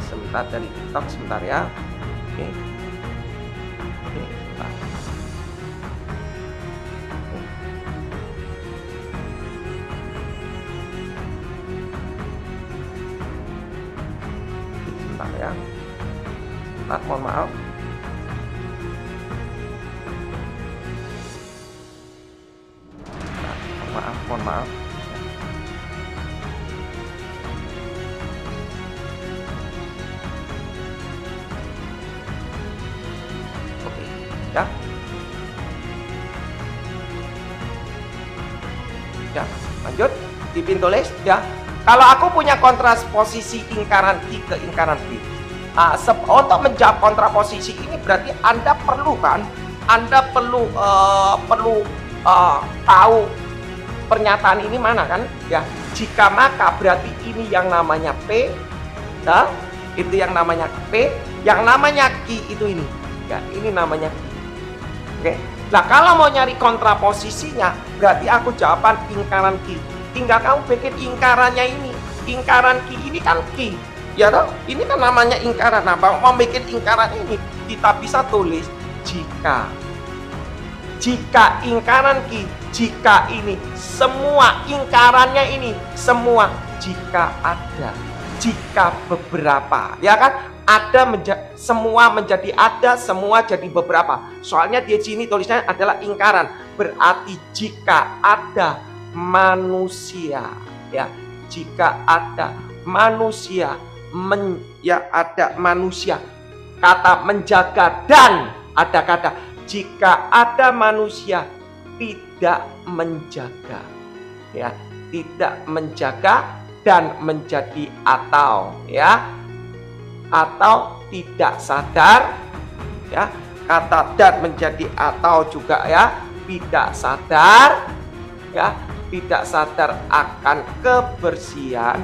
sebentar dari TikTok, sebentar ya. Oke. Ya, mohon maaf. Mohon maaf. Oke, ya. Ya, lanjut. Ipin tulis ya. Kalau aku punya kontraposisi lingkaran I ke lingkaran B, untuk menjawab kontraposisi ini berarti Anda perlu tahu pernyataan ini mana kan? Ya, jika maka berarti ini yang namanya P, ya, itu yang namanya P, yang namanya Q itu ini, ya, ini namanya Q. Oke. Nah, kalau mau nyari kontraposisinya, berarti aku jawaban lingkaran Q. Tinggal kamu bikin lingkarannya ini. Lingkaran Q ini kan Q. Ya toh? Ini kan namanya lingkaran. Nah, mau bikin lingkaran ini, kita bisa tulis jika lingkaran Q, jika ini semua lingkarannya ini semua, jika ada, jika beberapa, ya kan? Semua menjadi ada, semua jadi beberapa. Soalnya di sini tulisannya adalah lingkaran. Berarti jika ada manusia, ya, jika ada manusia, ada manusia, kata menjaga dan ada kata jika ada manusia tidak menjaga, ya, tidak menjaga dan menjadi atau, ya, atau tidak sadar, ya, kata dan menjadi atau juga, ya, tidak sadar, ya, tidak sadar akan kebersihan,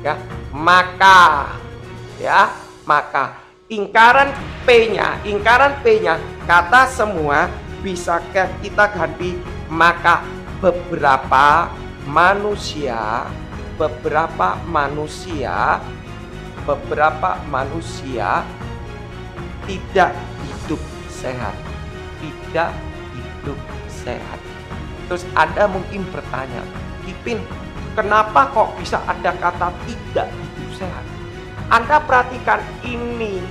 ya, maka, ya, maka lingkaran P-nya kata semua bisa kita ganti maka beberapa manusia tidak hidup sehat. Terus Anda mungkin bertanya, Ipin, kenapa kok bisa ada kata tidak hidup sehat? Anda perhatikan ini,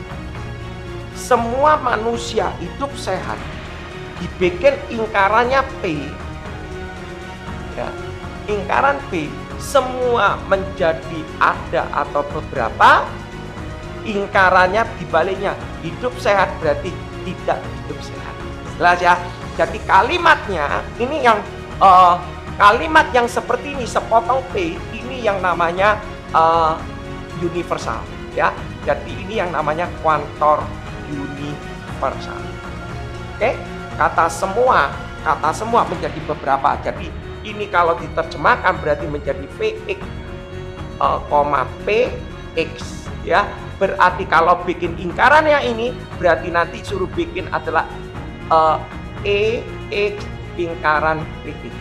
semua manusia hidup sehat dibikin lingkarannya P, ya, lingkaran P, semua menjadi ada atau beberapa, lingkarannya dibaliknya hidup sehat berarti tidak hidup sehat. Jelas ya. Jadi kalimatnya ini yang kalimat yang seperti ini, sepotong P, ini yang namanya universal ya. Jadi ini yang namanya kuantor universal. Oke, kata semua menjadi beberapa. Jadi ini kalau diterjemahkan berarti menjadi Vx, Px ya. Berarti kalau bikin lingkaran yang ini berarti nanti suruh bikin adalah Ex lingkaran Px.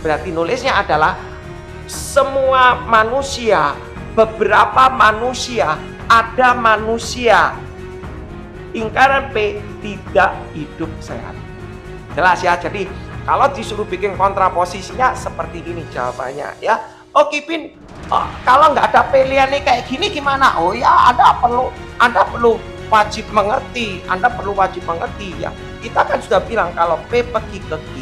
Berarti nulisnya adalah semua manusia, beberapa manusia, ada manusia lingkaran P tidak hidup sehat. Jelas ya. Jadi kalau disuruh bikin kontraposisinya seperti ini jawabannya ya. Oh Kipin, kalau nggak ada pilihan nih kayak gini gimana? Oh ya, Anda perlu wajib mengerti. Anda perlu wajib mengerti ya. Kita kan sudah bilang kalau P pergi ke Q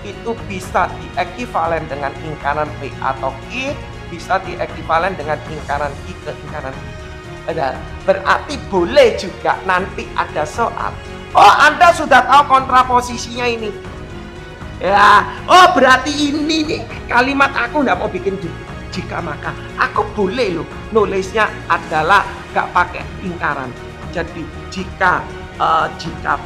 itu bisa diekivalen dengan lingkaran P, atau Q bisa diekivalen dengan lingkaran Q ke lingkaran P. Berarti boleh juga nanti ada soal. Oh, Anda sudah tahu kontraposisinya ini. Ya, oh berarti ini nih kalimat aku nggak mau bikin jika maka. Aku boleh loh nulisnya adalah nggak pakai lingkaran. Jadi jika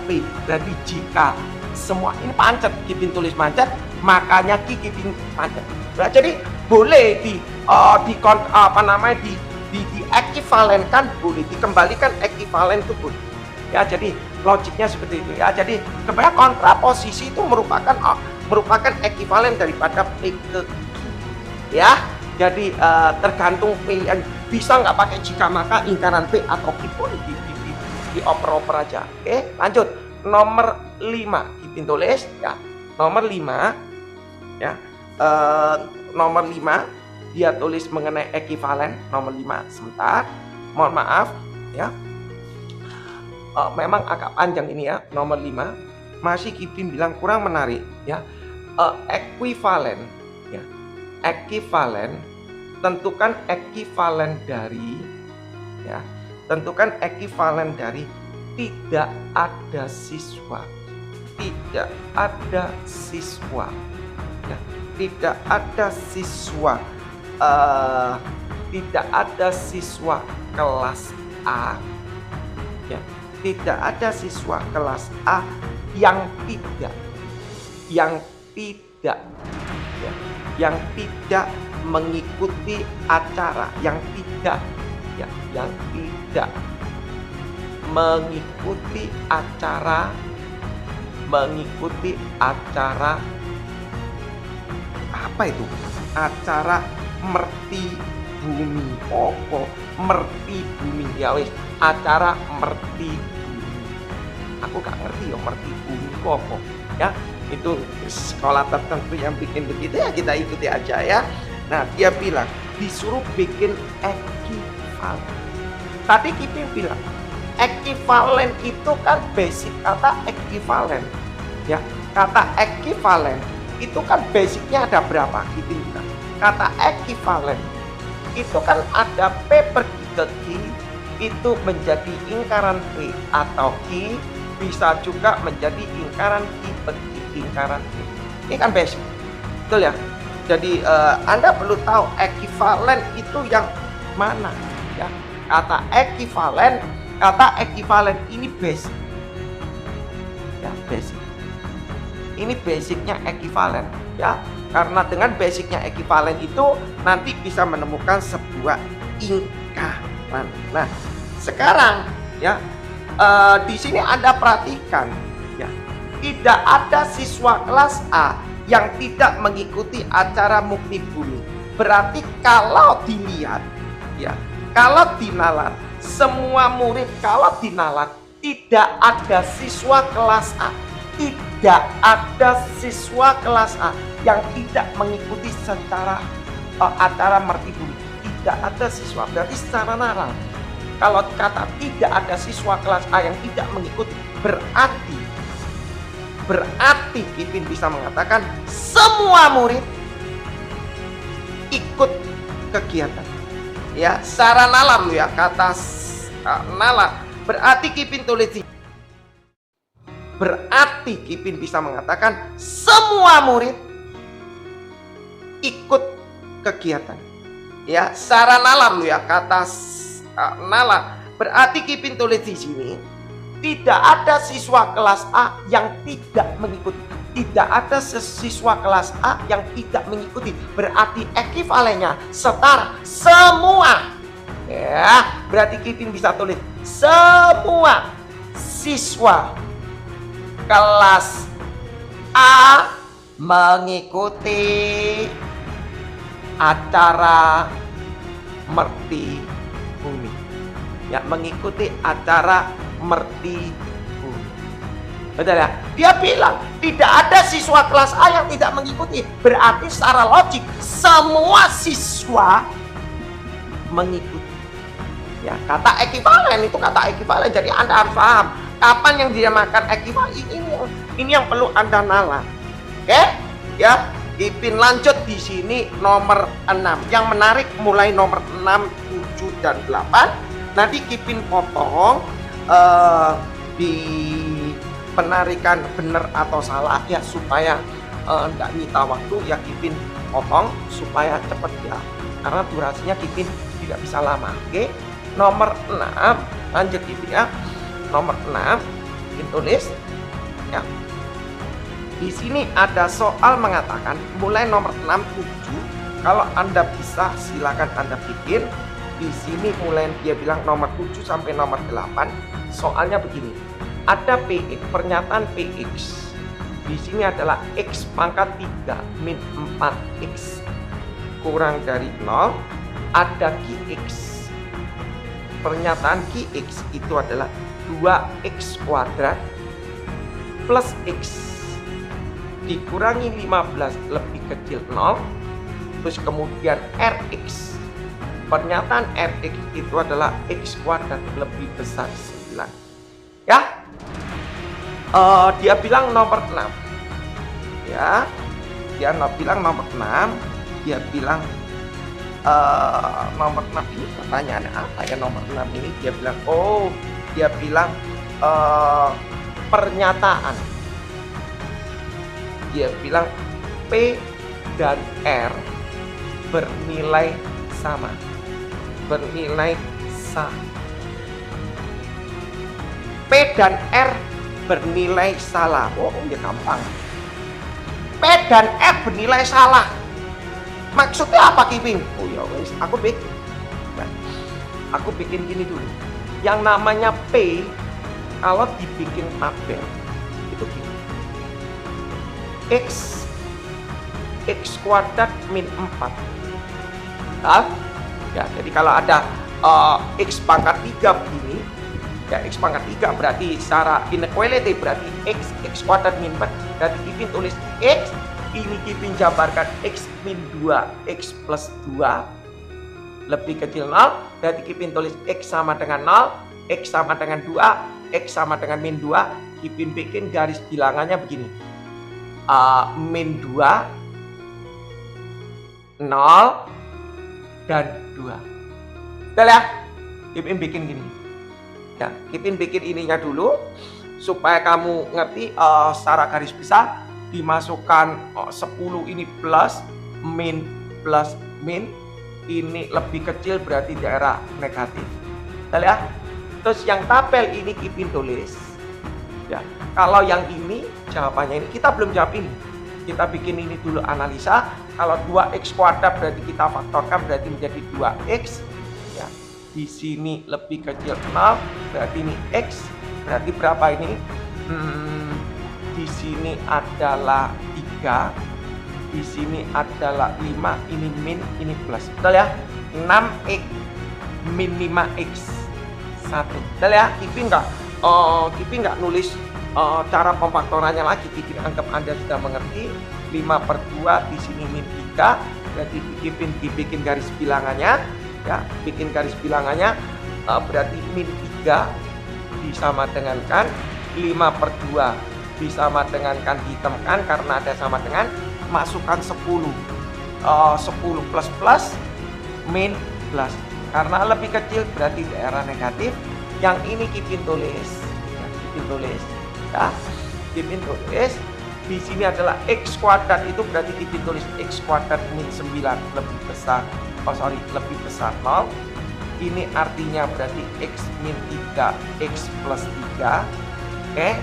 P berarti jika semua ini pancet, Kipin tulis pancet, makanya Kipin pancet. Nah, jadi boleh diekivalenkan, boleh dikembalikan ekivalen itu boleh. Ya, jadi logiknya seperti itu ya. Jadi sebenarnya kontraposisi itu merupakan ekivalen daripada P ke Q. Ya, jadi tergantung pilihan, bisa nggak pakai jika maka lingkaran P atau Q pun dioper-oper aja. Oke, lanjut. Nomor 5 Kipin tulis ya. Nomor 5 ya. Nomor 5 dia tulis mengenai ekivalen. Nomor 5 sebentar. Mohon maaf ya. Memang agak panjang ini ya, nomor 5. Masih Kipin bilang kurang menarik ya. Ekivalen ya. Ekivalen, tentukan ekivalen dari ya. Tentukan ekivalen dari tidak ada siswa. Tidak ada siswa. Ya, tidak ada siswa. Tidak ada siswa kelas A. Ya, tidak ada siswa kelas A yang tidak ya, yang tidak mengikuti acara, yang tidak mengikuti acara apa itu? Acara merti bumi. Merti bumi ya wis, acara merti bumi. Aku gak ngerti ya merti bumi apa ya. Itu sekolah tertentu yang bikin begitu ya, kita ikuti aja ya. Nah, dia bilang disuruh bikin ekivalen. Tadi Kipin bilang ekivalen itu kan basic kata ekivalen ya. Kata ekivalen itu kan basicnya ada berapa? Kipin bilang kata ekivalen itu kan ada P pergi ke Q, itu menjadi lingkaran P atau Q, bisa juga menjadi lingkaran Q pergi lingkaran P. Ini kan basic, betul ya. Jadi Anda perlu tahu ekivalen itu yang mana ya. Kata ekivalen ini basic ya, basic. Ini basicnya ekivalen ya. Karena dengan basicnya ekivalen itu nanti bisa menemukan sebuah lingkaran. Nah, sekarang ya di sini Anda perhatikan ya, tidak ada siswa kelas A yang tidak mengikuti acara mukti bumi. Berarti kalau dilihat ya, kalau dinalar semua murid, kalau dinalar tidak ada siswa kelas A, tidak ada siswa kelas A yang tidak mengikuti secara acara merti bumi. Tidak ada siswa, berarti secara nalar kalau kata tidak ada siswa kelas A yang tidak mengikuti, berarti Kipin bisa mengatakan semua murid ikut kegiatan ya, secara nalar lo ya, kata nalar. Berarti Kipin tulis berarti Kipin bisa mengatakan semua murid ikut kegiatan. Ya, secara nalar ya, kata nalar. Berarti Kipin tulis di sini, tidak ada siswa kelas A yang tidak mengikuti. Tidak ada siswa kelas A yang tidak mengikuti. Berarti ekivalennya setara semua. Ya, berarti Kipin bisa tulis semua siswa kelas A mengikuti acara Merti Bumi. Ya, mengikuti acara Merti Bumi. Betul ya? Dia bilang tidak ada siswa kelas A yang tidak mengikuti. Berarti secara logik semua siswa mengikuti. Ya, kata ekivalen itu kata ekivalen. Jadi Anda harus paham kapan yang dinamakan ekivalen. Ini yang perlu Anda nalar. Oke? Ya, Kipin lanjut di sini nomor 6. Yang menarik mulai nomor 6, 7 dan 8. Nanti Kipin potong di penarikan benar atau salah ya, supaya enggak nyita waktu ya. Kipin potong supaya cepat ya. Karena durasinya Kipin tidak bisa lama. Oke? Nomor 6 lanjut Kipin ya. Nomor 6 Kipin tulis ya. Di sini ada soal mengatakan mulai nomor 6, 7. Kalau Anda bisa silakan Anda bikin. Di sini mulai dia bilang nomor 7 sampai nomor 8. Soalnya begini. Ada PX, pernyataan PX. Di sini adalah X pangkat 3 min 4X kurang dari 0. Ada QX. Pernyataan QX itu adalah 2X kuadrat plus X dikurangi 15 lebih kecil 0. Terus kemudian Rx. Pernyataan Rx itu adalah X kuadrat lebih besar 9. Ya. Dia bilang nomor 6. Ya. Dia bilang nomor 6. Dia bilang nomor 6 ini pertanyaannya apa ya nomor 6 ini? Dia bilang dia bilang pernyataan. Dia bilang P dan R bernilai sama. Bernilai sama. P dan R bernilai salah. Oh, ya gampang. P dan R bernilai salah. Maksudnya apa, Kipin? Oh ya wes, aku bikin. Nah, aku bikin gini dulu. Yang namanya P kalau dibikin tabel itu gini. X kuadrat min 4. Ya, jadi kalau ada X pangkat 3 begini, ya X pangkat 3 berarti secara inequality berarti X kuadrat min 4. Berarti Kipin tulis X, ini Kipin jabarkan X min 2, X plus 2 lebih kecil 0. Berarti Kipin tulis X sama dengan 0, X sama dengan 2, X sama dengan min 2. Kipin bikin garis bilangannya begini. Min 2, 0, dan 2. Betul ya? Kipin bikin gini. Ya, Kipin bikin ininya dulu supaya kamu ngerti secara garis besar. Dimasukkan 10 ini plus min, ini lebih kecil berarti daerah negatif. Betul ya? Terus yang tabel ini Kipin tulis. Ya, kalau yang ini jawabannya ini kita belum jawab ini. Kita bikin ini dulu analisa. Kalau 2x kuadrat berarti kita faktorkan berarti menjadi 2x. Ya, di sini lebih kecil 0 berarti ini x. Berarti berapa ini? Di sini adalah 3. Di sini adalah 5. Ini min, ini plus. Betul ya? 6x min 5x 1. Betul ya? Kipin nggak nulis cara pemfaktorannya lagi. Kipin anggap Anda sudah mengerti. 5/2 di sini min 3. Berarti Kipin dibikin garis bilangannya. Ya, bikin garis bilangannya berarti min 3 disama dengankan 5/2 disama dengankan dihitamkan karena ada sama dengan, masukkan 10. 10 plus min plus. Karena lebih kecil berarti daerah negatif. Yang ini Kipin tulis. Ya, Kipin tulis. Ya. Kipin tulis di sini adalah X kuadrat, itu berarti Kipin tulis X kuadrat min 9 lebih besar, lebih besar 0. Ini artinya berarti X min 3, X plus 3. Oke,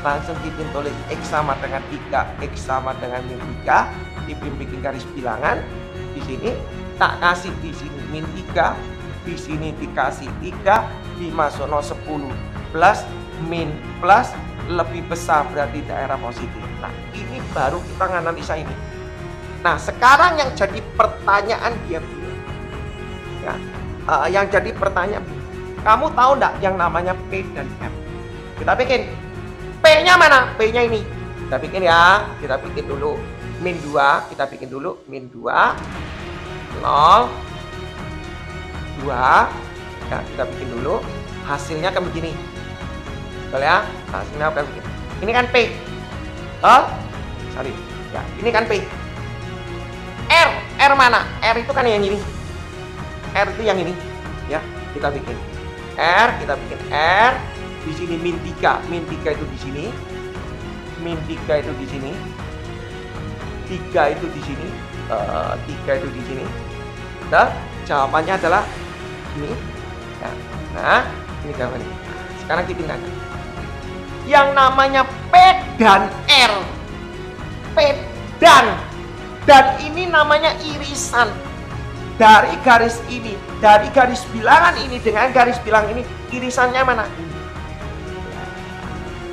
langsung Kipin tulis X sama dengan 3, X sama dengan min 3. Kipin bikin garis bilangan. Di sini tak kasih di sini min 3, di sini dikasih 3, dimasuk 10 plus min plus lebih besar berarti daerah positif. Nah, ini baru kita nganalisa ini. Nah, sekarang yang jadi pertanyaan dia bilang, ya, yang jadi pertanyaan, kamu tahu enggak yang namanya P dan M? Kita bikin. P-nya mana? P-nya ini. Kita bikin ya. Kita bikin dulu. Min 2. Kita bikin dulu. Min 2. 0. 2. Ya, kita bikin dulu. Hasilnya kan begini. Betul ya? Hasilnya kan begini. Ini kan P. Oh? Sorry. Ya, ini kan P. R. R mana? R itu kan yang ini. R itu yang ini, ya, kita bikin R, di sini min 3 itu di sini, min 3 itu di sini, 3 itu di sini, 3 itu di sini. Nah, jawabannya adalah ini. Ya. Nah, ini jawabannya. Sekarang kita tanya. Yang namanya P dan R, P dan ini namanya irisan. Dari garis ini, dari garis bilangan ini dengan garis bilangan ini, irisannya mana?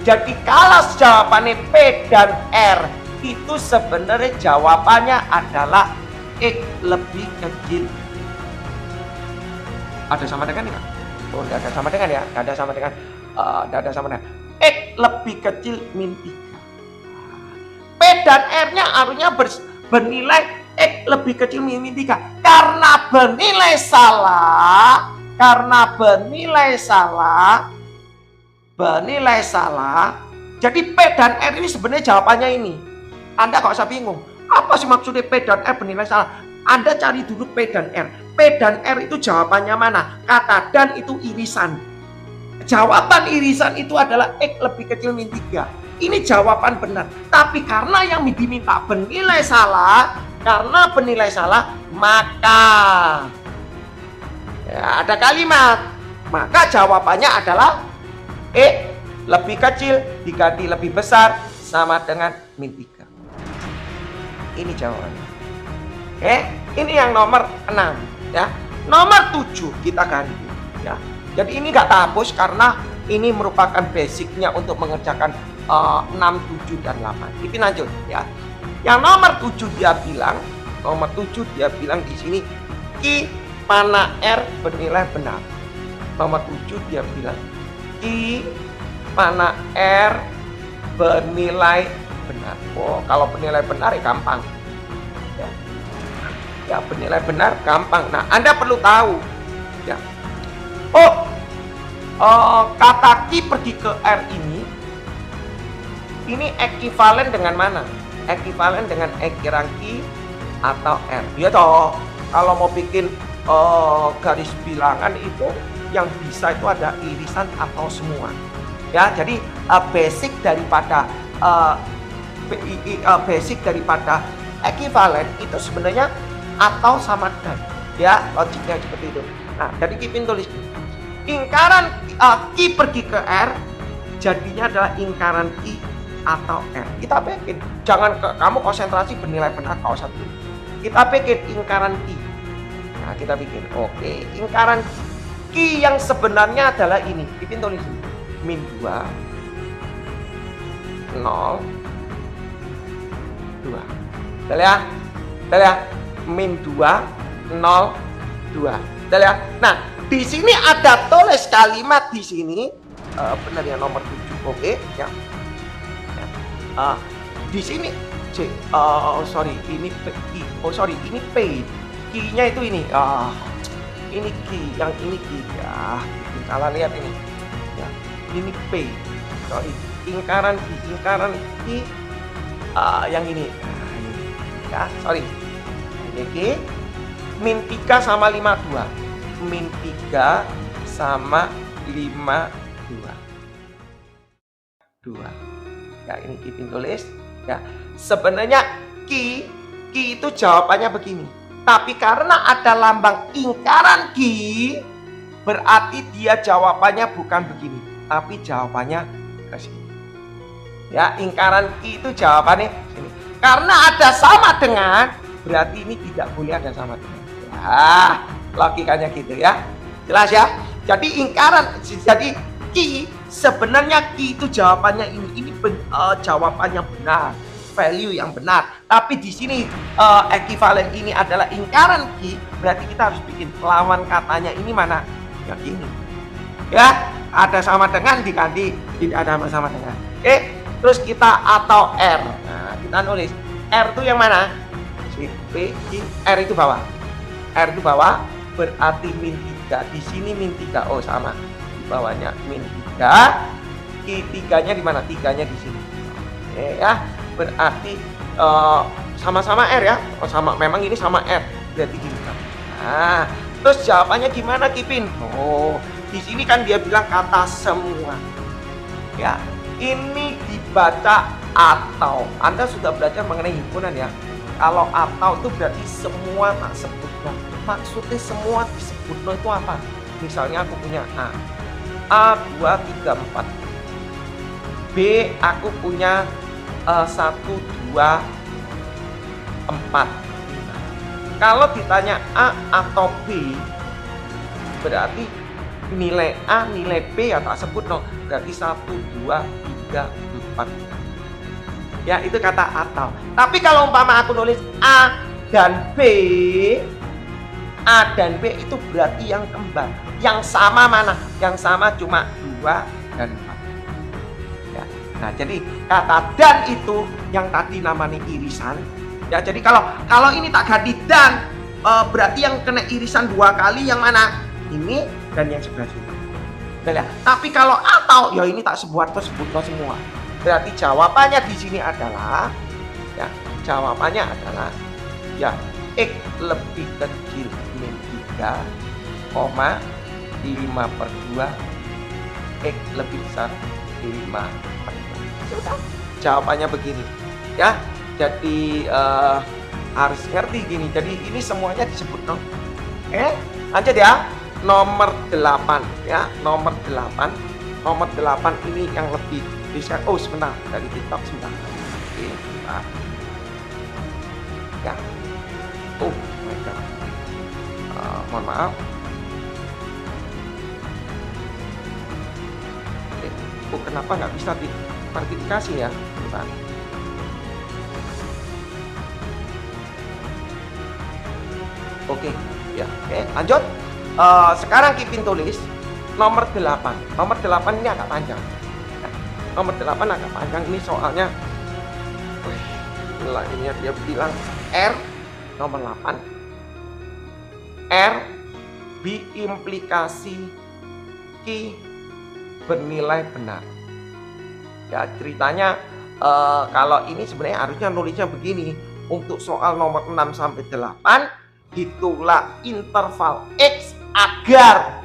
Jadi kalau jawabannya P dan R, itu sebenarnya jawabannya adalah X lebih kecil. Ada sama dengan enggak? Oh, tidak ada sama dengan ya, tidak ada sama dengan, tidak ada sama dengan. X lebih kecil min 3. P dan R-nya harusnya bernilai X lebih kecil min 3. Karena bernilai salah, jadi P dan R ini sebenarnya jawabannya ini. Anda gak usah bingung, apa sih maksudnya P dan R bernilai salah? Anda cari dulu P dan R. P dan R itu jawabannya mana? Kata dan itu irisan. Jawaban irisan itu adalah X lebih kecil min 3. Ini jawaban benar. Tapi karena yang diminta bernilai salah, maka ya, ada kalimat. Maka jawabannya adalah X lebih kecil diganti lebih besar sama dengan min 3. Ini jawabannya. Oke, ini yang nomor 6 ya. Nomor 7 kita ganti ya. Jadi ini nggak hapus karena ini merupakan basicnya untuk mengerjakan 6, 7 dan 8. Kita lanjut ya. Yang nomor 7 dia bilang di sini Q mana R bernilai benar. Nomor 7 dia bilang Q mana R bernilai benar. Oh, kalau bernilai benar ya gampang. Ya, bernilai benar gampang. Nah, Anda perlu tahu ya. Kata Q pergi ke R ini ekivalen dengan mana? Ekivalen dengan ekirang Q atau R. Ya toh, kalau mau bikin garis bilangan itu yang bisa itu ada irisan atau semua. Ya, jadi basic daripada ekivalen itu sebenarnya atau sama dan. Ya, logiknya seperti itu. Nah, jadi Kipin tulis lingkaran Q pergi ke R, jadinya adalah lingkaran Q atau R. Kita bikin, jangan kamu konsentrasi bernilai benar kau satu. Kita bikin lingkaran Q. Nah, kita bikin. Oke, lingkaran Q yang sebenarnya adalah ini. Kipin tulis min 2 0 2. Betul ya? Betul ya? Min 2 0 2. Betul ya? Nah, di sini ada tulis kalimat di sini benar ya nomor 7. Oke, ya. Di sini ini P. Q-nya itu ini. Ini Q, yang ini Q ya. Salah lihat ini. Ya, ini P. Sorry, lingkaran Q yang ini. Ya, sorry. Ini Q. Min 3 sama 52. Min 3 sama 52. Ya, ini Kipin tulis. Ya, sebenarnya Ki itu jawabannya begini. Tapi karena ada lambang ingkaran Ki, berarti dia jawabannya bukan begini, tapi jawabannya ke sini. Ya, ingkaran Ki itu jawabannya sini. Karena ada sama dengan, berarti ini tidak boleh ada sama dengan. Ya, logikanya gitu ya. Jelas ya? Jadi ingkaran, jadi Ki, sebenarnya Ki itu jawabannya ini jawabannya benar, value yang benar. Tapi di sini ekivalen ini adalah ingkaran Ki, berarti kita harus bikin lawan katanya ini mana? Yang ini. Ya, ada sama dengan diganti tidak ada sama dengan. Oke, terus kita atau R. Nah, kita nulis R itu yang mana? C, P, I, R itu bawah. R itu bawah, berarti min 3. Di sini min 3. Oh, sama. Di bawahnya min 3. Ki 3-nya di mana? 3-nya di sini. Oke, ya. Berarti sama-sama R ya. Oh, sama, memang ini sama R. Berarti gini. Nah, terus jawabannya gimana, Kipin? Oh, di sini kan dia bilang kata semua. Ya, ini dibaca atau. Anda sudah belajar mengenai himpunan ya. Kalau atau itu berarti semua tak sebut. Nah, maksudnya semua disebut itu apa? Misalnya aku punya A 2, 3, 4. B aku punya 1, 2, 4. Kalau ditanya A atau B, berarti nilai A, nilai B ya tak sebut no. Berarti 1, 2, 3, 4. Ya, itu kata atau. Tapi kalau umpama aku nulis A dan B, A dan B itu berarti yang kembar. Yang sama mana? Yang sama cuma 2 dan 4. Ya. Nah, jadi kata dan itu yang tadi namanya irisan. Ya, jadi kalau ini tak ganti dan berarti yang kena irisan 2 kali yang mana? Ini dan yang sebelah sini. Ya. Tapi kalau atau ya ini tak sebut semua. Berarti jawabannya di sini adalah ya, jawabannya adalah ya X lebih kecil min 3, 5/2 X lebih besar 5/2. Sudah, jawabannya begini ya. Jadi harus ngerti gini. Jadi ini semuanya disebut dong. Lanjut ya. Nomor 8 ya, nomor 8 ini yang lebih bisa. Oh, sebentar, dari TikTok sebentar. Oke, sebentar. Ya. Oh my god. Mohon maaf. Oh, kenapa nggak bisa diverifikasi ya? Sebentar. Oke, ya. Oke, lanjut. Sekarang Kipin tulis nomor 8. Nomor 8 ini agak panjang. Nah, nomor 8 agak panjang ini soalnya. Ini dia bilang R nomor 8. R biimplikasi Q bernilai benar. Ya, ceritanya kalau ini sebenarnya harusnya nulisnya begini. Untuk soal nomor 6 sampai 8 itulah interval X agar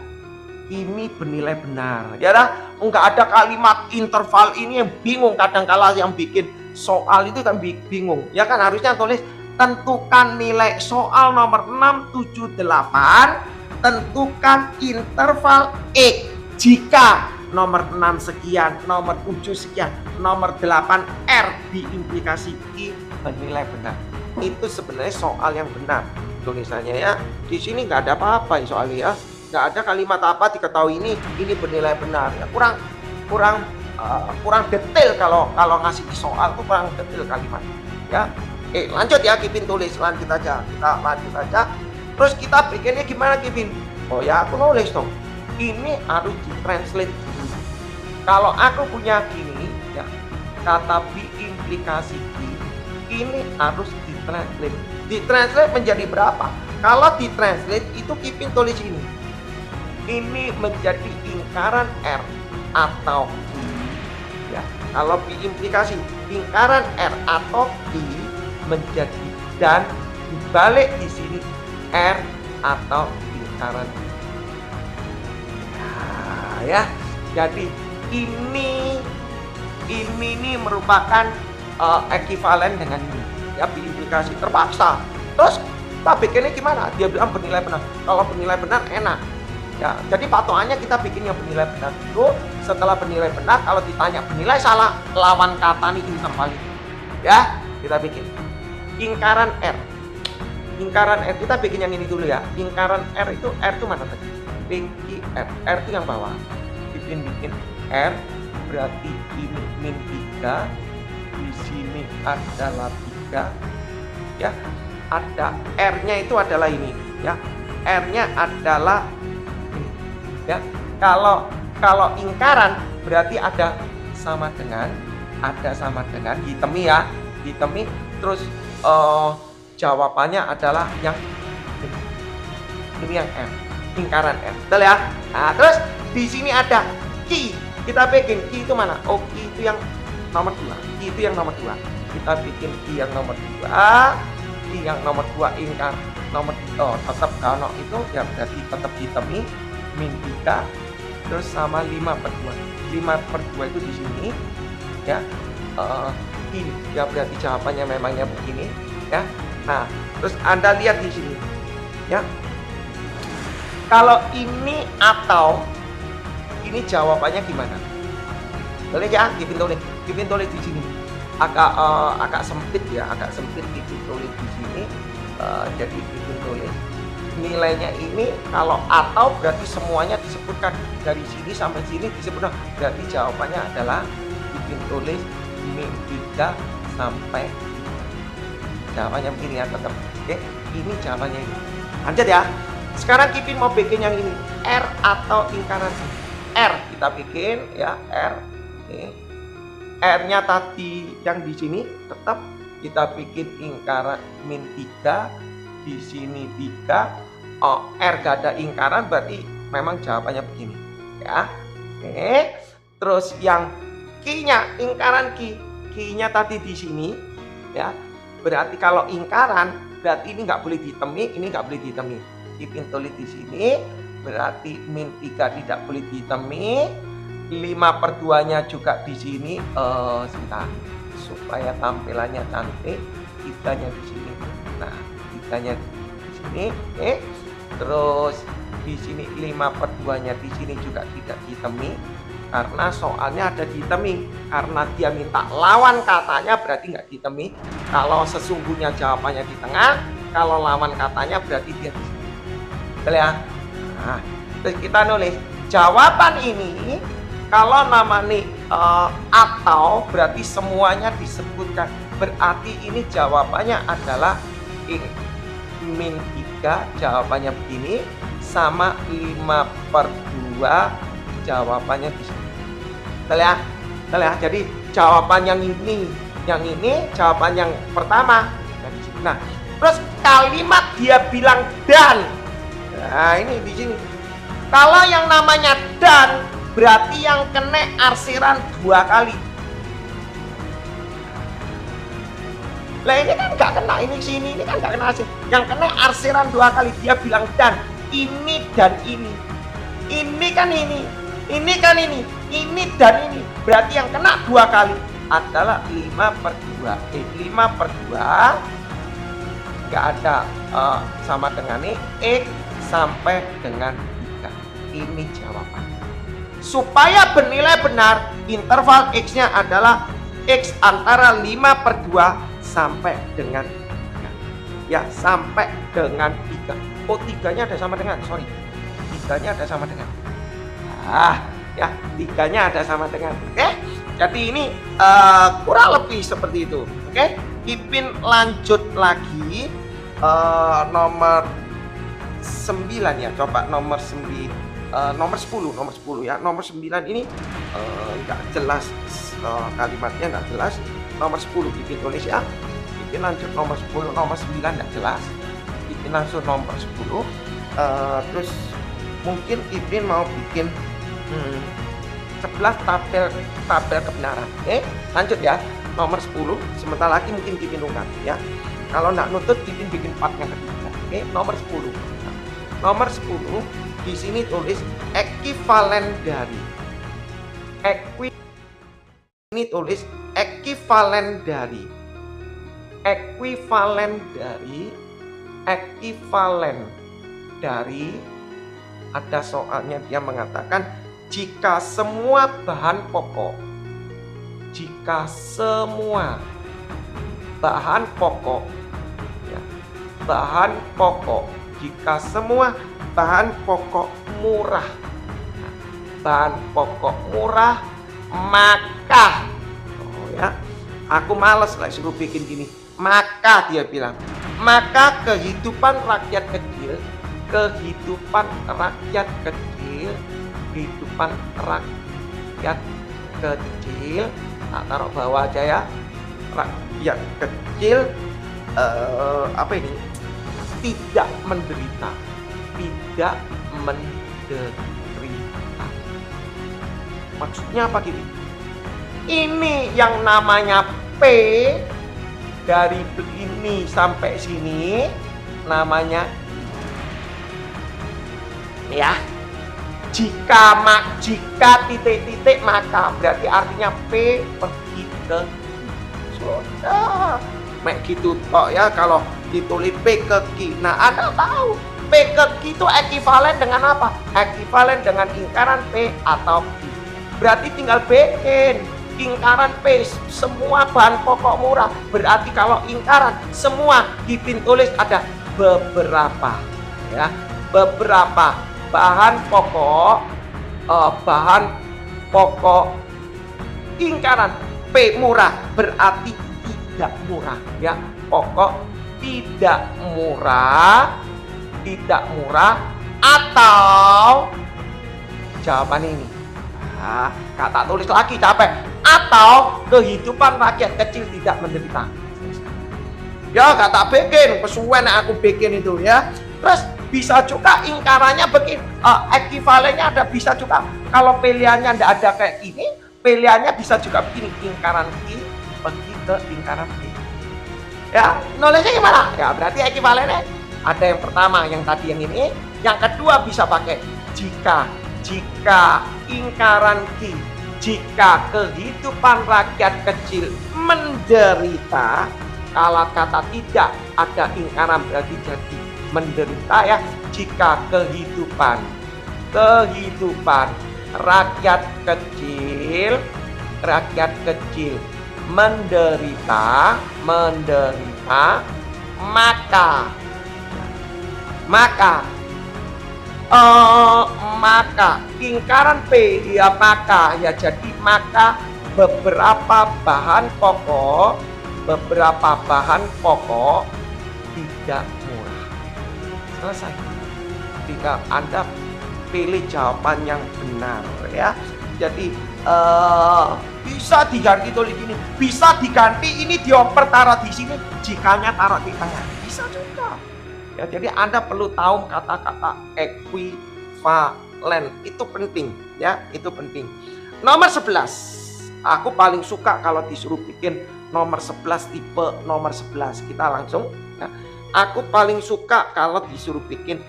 ini bernilai benar. Ya dah, enggak ada kalimat interval ini yang bingung, kadang-kala yang bikin soal itu kan bingung. Ya kan harusnya tulis tentukan nilai soal nomor 6, 7, 8, tentukan interval X jika nomor 6 sekian, nomor 7 sekian, nomor 8 R diimplikasi I bernilai benar. Itu sebenarnya soal yang benar tulisannya ya. Di sini nggak ada apa-apa ya soalnya ya. Nggak ada kalimat apa diketahui ini bernilai benar ya. Kurang detail kalau ngasih soal tuh kurang detail kalimat ya. Lanjut ya, Kipin tulis, lanjut aja. Kita lanjut aja. Terus kita bikinnya gimana, Kipin? Oh ya, aku nulis dong. Ini harus ditranslate dulu. Kalau aku punya gini ya, kata biimplikasi ini harus ditranslate. Ditranslate menjadi berapa? Kalau ditranslate itu Kipin tulis ini. Ini menjadi ingkaran R atau I. Ya, kalau biimplikasi ingkaran R atau I menjadi dan dibalik di sini R atau ingkaran. Nah, ya. Jadi ini ini merupakan ekivalen dengan ini, ya, berimplikasi terpaksa. Terus kita bikinnya gimana? Dia bilang bernilai benar. Kalau bernilai benar enak, ya. Jadi patokannya kita bikin yang bernilai benar itu. Setelah bernilai benar, kalau ditanya bernilai salah, lawan kata nih interval itu, ya. Kita bikin lingkaran R. Lingkaran R kita bikin yang ini dulu ya. Lingkaran R itu mana tadi? Ringki R itu yang bawah. Bikin R berarti ini min 3, di sini adalah 3, ya. Ada R-nya itu adalah ini, ya. R-nya adalah ini, ya. Kalau lingkaran berarti ada sama dengan hitemi ya, hitemi. Terus jawabannya adalah yang ini yang R, lingkaran R, betul ya. Nah, terus di sini ada Q. Kita bikin Q itu mana? Oh, Q itu yang nomor 2. Q itu yang nomor 2. Kita bikin Q yang nomor 2. Q yang nomor 2 lingkar nomor tetap kalau itu ya berarti tetap hitemi min 3 terus sama 5/2. 5/2 itu di sini, ya. Ini ya berarti jawabannya memangnya begini, ya. Nah, terus Anda lihat di sini, ya. Kalau ini atau ini jawabannya gimana? Boleh ya, Kipin tulis di sini. Agak sempit ya, Kipin tulis di sini. Jadi Kipin tulis nilainya ini kalau atau berarti semuanya disebutkan dari sini sampai sini disebutkan. Berarti jawabannya adalah Kipin tulis min 3 sampai jawabannya begini ya tetap. Oke, ini jawabannya ini. Lanjut ya. Sekarang Kipin mau bikin yang ini, R atau lingkaran R. Kita bikin ya R. Oke. R-nya tadi yang di sini tetap kita bikin lingkaran min 3, di sini 3. R gak ada lingkaran berarti memang jawabannya begini, ya. Oke. Terus yang Q-nya, lingkaran Q-nya tadi di sini, ya. Berarti kalau lingkaran berarti ini nggak boleh ditemi, ini nggak boleh ditemi. Kipin tulis di sini berarti min 3 tidak boleh ditemi. 5/2-nya juga di sini. Sebentar supaya tampilannya cantik, 3-nya di sini. Nah, 3-nya di sini. Terus di sini 5/2-nya di sini juga tidak ditemi karena soalnya ada ditemi. Karena dia minta lawan katanya berarti nggak ditemi. Kalau sesungguhnya jawabannya di tengah, kalau lawan katanya berarti dia di sini. Betul ya? Nah, terus kita nulis jawaban ini kalau namanya atau berarti semuanya disebutkan. Berarti ini jawabannya adalah min 3, jawabannya begini, sama 5/2 jawabannya di sini. Betul ya? Betul ya? Jadi jawaban yang ini jawaban yang pertama. Nah, terus kalimat dia bilang dan. Nah, ini di sini. Kalau yang namanya dan berarti yang kena arsiran 2 kali. Lah ini kan nggak kena, ini sini ini kan nggak kena arsir. Yang kena arsiran 2 kali. Dia bilang dan ini dan ini. Ini kan ini kan ini dan ini. Berarti yang kena 2 kali adalah 5/2. 5/2 nggak ada sama dengan ini X sampai dengan 3. Ini jawabannya. Supaya bernilai benar, interval X-nya adalah X antara 5/2 sampai dengan 3. Ya, sampai dengan 3. Oh, 3-nya ada sama dengan, 3-nya ada sama dengan. Ya, 3-nya ada sama dengan. Oke? Jadi ini kurang lebih seperti itu. Oke? Kipin lanjut lagi nomor 9 ya. Coba nomor 10 ya. Nomor 9 ini enggak jelas kalimatnya, enggak jelas. Nomor 10 Kipin tulis ya. Kipin lanjut nomor 10, nomor 9 enggak jelas. Kipin langsung nomor 10. Terus mungkin Kipin mau bikin 11 tabel kebenaran. Oke, lanjut ya. Nomor 10, sebentar lagi mungkin Kipin ungkap ya. Kalau enggak nutut Kipin bikin partnya ketiga. Oke, nomor 10. Nomor 10 di sini tulis ekivalen dari Ini tulis ekuivalen dari. Ada soalnya dia mengatakan jika semua bahan pokok jika semua bahan pokok murah, maka aku males lah suruh bikin gini. Maka dia bilang, maka kehidupan rakyat kecil, tak taruh bawah aja ya. Rakyat kecil tidak menderita. Maksudnya apa gini? Ini yang namanya P dari ini sampai sini namanya ya. Jika titik-titik maka berarti artinya P pergi ke sudah. Mek gitu toh ya, kalau ditulis P ke Q. Nah, Anda tahu P ke Q itu ekuivalen dengan apa? Ekuivalen dengan lingkaran P atau Q. Berarti tinggal bikin lingkaran P semua bahan pokok murah. Berarti kalau lingkaran semua ditulis ada beberapa ya. Beberapa bahan pokok lingkaran P murah berarti tidak murah ya. Pokok tidak murah atau jawaban ini. Kata tulis lagi capek. Atau kehidupan rakyat kecil tidak menderita. Ya kata bikin, kesuwen aku bikin itu ya. Terus bisa juga lingkarannya begini, ekuivalennya ada, bisa juga kalau pilihannya tidak ada kayak gini, pilihannya bisa juga begini, lingkaran Q pergi ke lingkaran P. Ya, nulisnya gimana? Ya berarti ekuivalennya ada yang pertama yang tadi yang ini, yang kedua bisa pakai jika lingkaran Q, jika kehidupan rakyat kecil menderita. Kalau kata tidak ada lingkaran berarti jadi menderita ya. Jika kehidupan rakyat kecil menderita maka lingkaran P ya maka ya jadi maka beberapa bahan pokok tidak murah. Selesai. Tinggal Anda pilih jawaban yang benar ya. Jadi bisa diganti tulis ini, bisa diganti ini dioper taruh di sini, jikanya taruh di tengah, bisa juga. Ya, jadi Anda perlu tahu kata-kata ekuivalen itu penting ya, itu penting. Nomor 11, aku paling suka kalau disuruh bikin nomor 11 tipe nomor 11. Kita langsung ya. Aku paling suka kalau disuruh bikin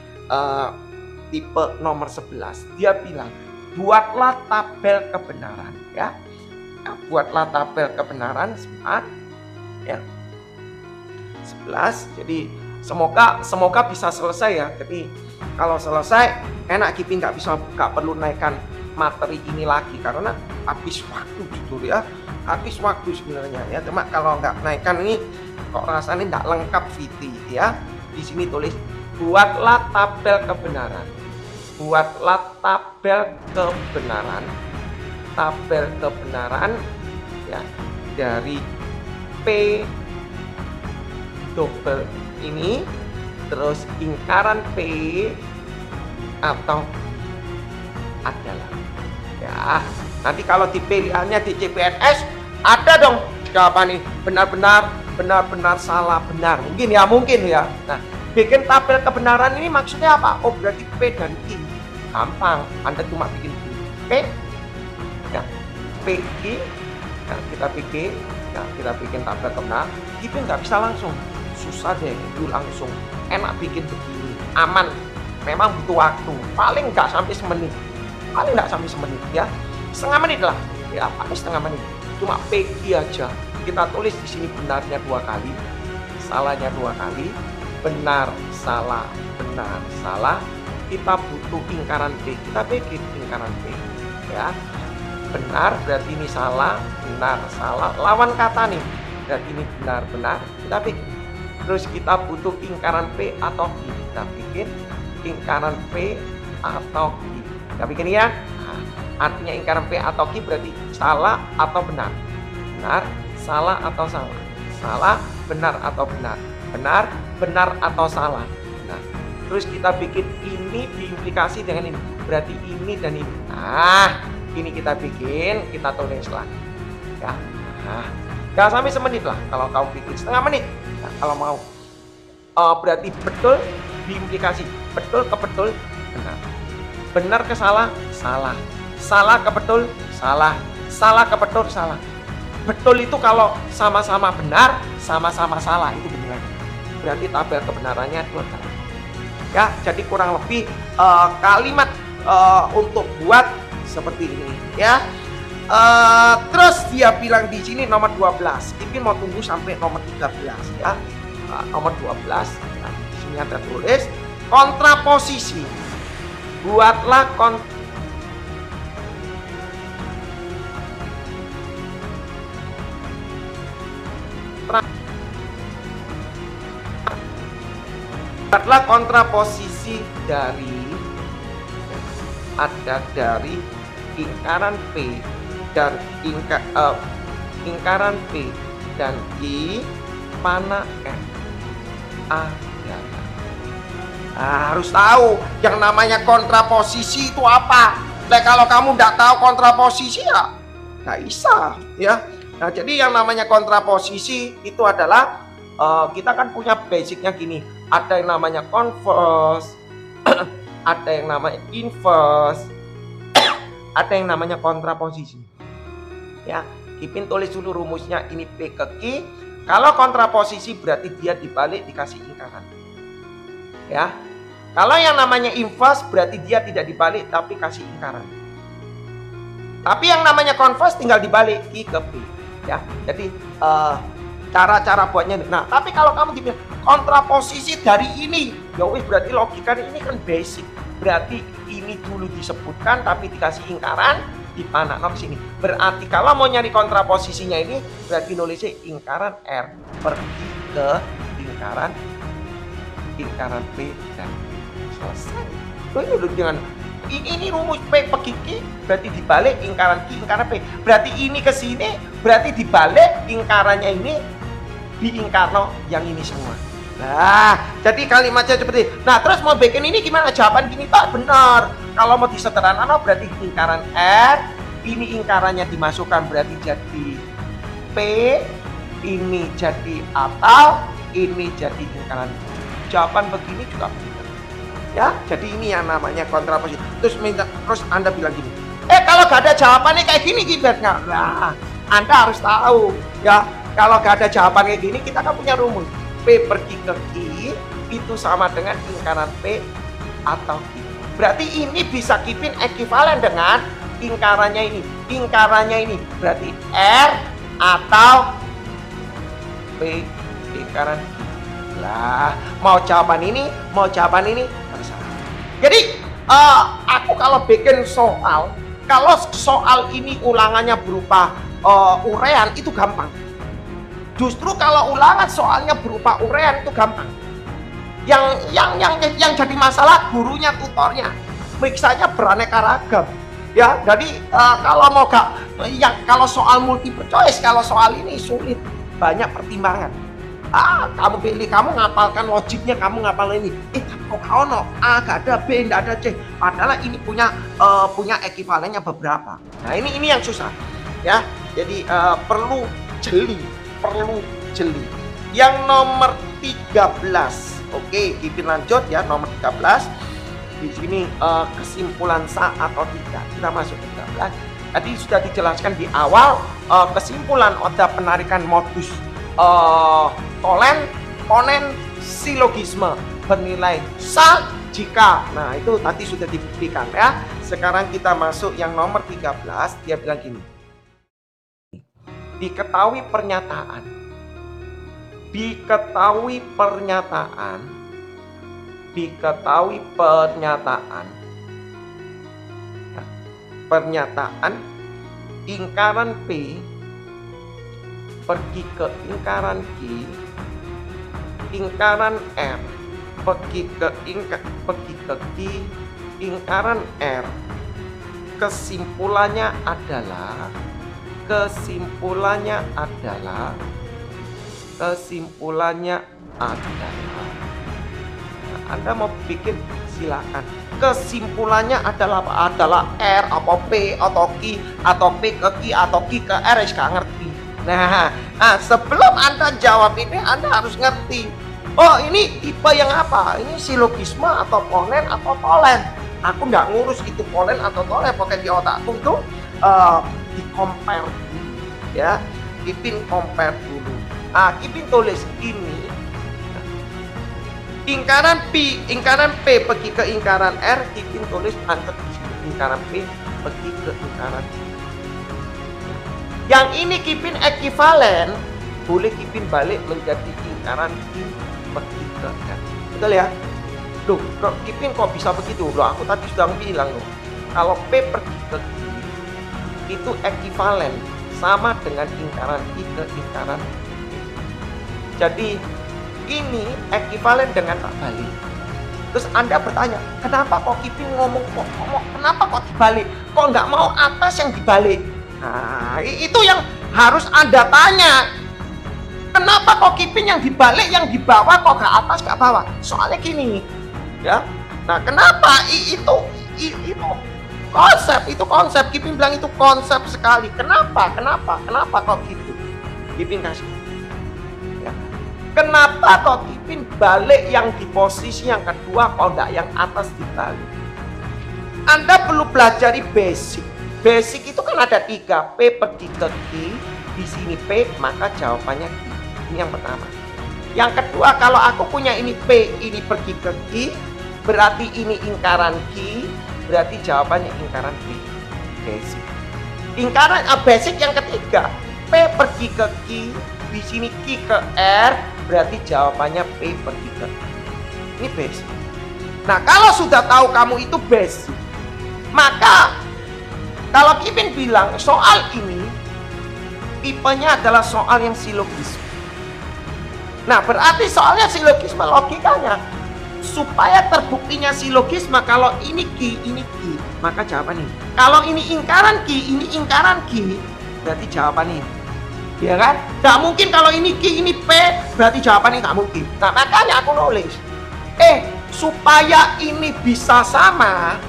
tipe nomor 11. Dia bilang, buatlah tabel kebenaran ya. Buatlah tabel kebenaran ya. 11. Jadi semoga bisa selesai ya. Jadi kalau selesai enak kita nggak perlu naikkan materi ini lagi karena habis waktu gitu ya. Habis waktu sebenarnya ya. Cuma kalau nggak naikkan ini kok rasanya nggak lengkap VT ya. Di sini tulis buatlah tabel kebenaran. Buatlah tabel kebenaran ya dari P double ini terus lingkaran P atau adalah ya. Nanti kalau di pilihannya di CPNS ada dong jawaban ini benar-benar salah benar mungkin ya. Nah, bikin tabel kebenaran ini maksudnya apa? Oh berarti P dan Q gampang, Anda cuma bikin P ya, P Q ya, kita bikin tabel kebenaran. Itu nggak bisa langsung, susah deh itu langsung. Enak bikin begini, aman. Memang butuh waktu, paling nggak sampai semenit ya, setengah menit lah ya, paling setengah menit. cuma PG aja. Kita tulis di sini benarnya 2 kali, salahnya 2 kali, benar, salah, benar, salah. Kita butuh lingkaran P, kita bikin lingkaran P, ya. Benar berarti ini salah, benar, salah. Lawan kata nih, berarti ini benar, benar. Kita bikin. Terus kita butuh lingkaran P atau Q. Kita bikin lingkaran P atau Q. Kita bikin ya. Nah, artinya lingkaran P atau Q berarti salah atau benar. Benar, salah atau salah. Salah, benar atau benar. Benar, benar atau salah. Nah, terus kita bikin ini diimplikasi dengan ini. Berarti ini dan ini. Nah, ini kita bikin, kita tulis lagi. Ya. Nah, gak sampai semenit lah. Kalau kamu bikin setengah menit. Nah, kalau mau berarti betul diimplikasi. Betul ke betul, benar. Benar ke salah, salah. Salah ke betul, salah. Salah ke betul, salah. Betul itu kalau sama-sama benar, sama-sama salah, itu benar. Berarti tabel kebenarannya 2 kali. Ya, jadi kurang lebih kalimat untuk buat seperti ini, ya. Terus dia bilang di sini nomor 12. Ini mau tunggu sampai nomor 13, ya. Nomor 12. Nah, di sini ada tulis kontraposisi. Buatlah kontraposisi dari lingkaran P dan lingkaran P dan I mana F adalah. Harus tahu yang namanya kontraposisi itu apa. Nah, kalau kamu tidak tahu kontraposisi ya nggak bisa, ya. Nah, jadi yang namanya kontraposisi itu adalah kita kan punya basicnya gini. Ada yang namanya converse, ada yang namanya inverse, ada yang namanya kontraposisi. Ya, Kipin tulis dulu rumusnya, ini P ke Q. Kalau kontraposisi berarti dia dibalik dikasih lingkaran. Ya. Kalau yang namanya inverse berarti dia tidak dibalik tapi kasih lingkaran. Tapi yang namanya converse tinggal dibalik Q ke P. Ya. Jadi cara-cara buatnya. Nah, tapi kalau kamu dibilang kontraposisi dari ini, ya wis berarti logikanya ini kan basic. Berarti ini dulu disebutkan tapi dikasih lingkaran, dipanakno ke sini. Berarti kalau mau nyari kontraposisinya ini berarti nulisnya lingkaran R pergi ke lingkaran P dan selesai. Ini udah dengan ini rumus P pergi Q berarti dibalik lingkaran Q lingkaran P. Berarti ini ke sini berarti dibalik lingkarannya ini diingkarno yang ini semua. Nah, jadi kalimatnya seperti. Nah, terus mau bikin ini gimana? Jawaban gini tak benar. Kalau mau disederhanakan berarti lingkaran R, ini lingkarannya dimasukkan berarti jadi P, ini jadi atau ini jadi lingkaran. Jawaban begini juga benar. Ya, jadi ini yang namanya kontraposisi. Terus Anda bilang gini. Kalau gak ada jawabannya kayak gini gimana? Nah, Anda harus tahu, ya. Kalau gak ada jawaban kayak gini, kita kan punya rumus. P pergi ke Q itu sama dengan lingkaran P atau Q. Berarti ini bisa Kipin ekuivalen dengan lingkarannya ini. Lingkarannya ini berarti R atau P lingkaran Q. Lah, mau jawaban ini, terserah. Jadi, aku kalau bikin soal, kalau soal ini ulangannya berupa urean itu gampang. Justru kalau ulangan soalnya berupa urean itu gampang. Yang jadi masalah gurunya, tutornya. Miksanya beraneka ragam. Ya, jadi kalau kalau soal multiple choice, kalau soal ini sulit, banyak pertimbangan. Kamu pilih, kamu ngapalkan logiknya, kamu ngapal ini. Kok ono A gak ada, B gak ada, C. Padahal ini punya ekuivalennya beberapa. Nah, ini yang susah. Ya, jadi perlu jeli. Yang nomor 13. Oke, Kipin lanjut ya, nomor 13. Di sini kesimpulan sah atau tidak. Kita masuk 13. Tadi sudah dijelaskan di awal kesimpulan ada penarikan modus ponen silogisme bernilai sah jika. Nah, itu tadi sudah dibuktikan ya. Sekarang kita masuk yang nomor 13. Dia bilang gini. diketahui pernyataan, diketahui pernyataan, diketahui pernyataan, pernyataan ingkaran P pergi ke ingkaran Q, ingkaran R pergi ke Q, ingkaran R. Kesimpulannya adalah Nah, Anda mau bikin silakan. Kesimpulannya adalah apa? Adalah R atau P atau Q atau P ke Q atau Q ke R, nggak ngerti. Nah, sebelum Anda jawab ini, Anda harus ngerti. Oh, ini tipe yang apa? Ini silogisme atau ponen atau tolen? Aku nggak ngurus itu ponen atau tolen, pokoknya di otakku itu di compare dulu, ya. Kipin compare dulu. Kipin tulis ini. Ingkaran P pergi ke ingkaran R, Kipin tulis angkat di sini. Ingkaran P pergi ke ingkaran R. Yang ini Kipin ekivalen, boleh Kipin balik menjadi ingkaran Q pergi ke R. Betul ya? Loh, Kipin kok bisa begitu? Loh, aku tadi sudah bilang loh. Kalau P pergi ke Q itu ekivalen sama dengan ingkaran I ke ingkaran Q. Jadi ini ekivalen dengan tak balik. Terus Anda bertanya, kenapa kok Kipin ngomong kenapa kok dibalik? Kok nggak mau atas yang dibalik? Nah, itu yang harus Anda tanya. Kenapa kok Kipin yang dibalik, yang di bawah kok ke atas ke bawah? Soalnya gini, ya. Nah, kenapa itu konsep Kipin bilang itu konsep sekali. Kenapa kok gitu? Kipin kasih. Ya. Kenapa kok Kipin balik yang di posisi yang kedua, kok enggak yang atas dibalik? Anda perlu pelajari basic. Basic itu kan ada 3, P pergi ke Q, di sini P, maka jawabannya Q. Ini yang pertama. Yang kedua, kalau aku punya ini P, ini pergi ke Q, berarti ini ingkaran Q, berarti jawabannya ingkaran P. Basic. Ingkaran basic yang ketiga, P pergi ke Q, di sini Q ke R, berarti jawabannya P pergi ke Q. Ini basic. Nah, kalau sudah tahu kamu itu basic, maka kalau Kipin bilang soal ini tipenya adalah soal yang silogisme. Nah, berarti soalnya silogisme, logikanya supaya terbuktinya silogisme, kalau ini Q, ini Q, maka jawaban ini. Kalau ini ingkaran Q, ini ingkaran Q, berarti jawaban ini. Ya kan? Nggak mungkin kalau ini Q, ini P, berarti jawabannya nggak mungkin. Nah, makanya aku nulis. Supaya ini bisa sama,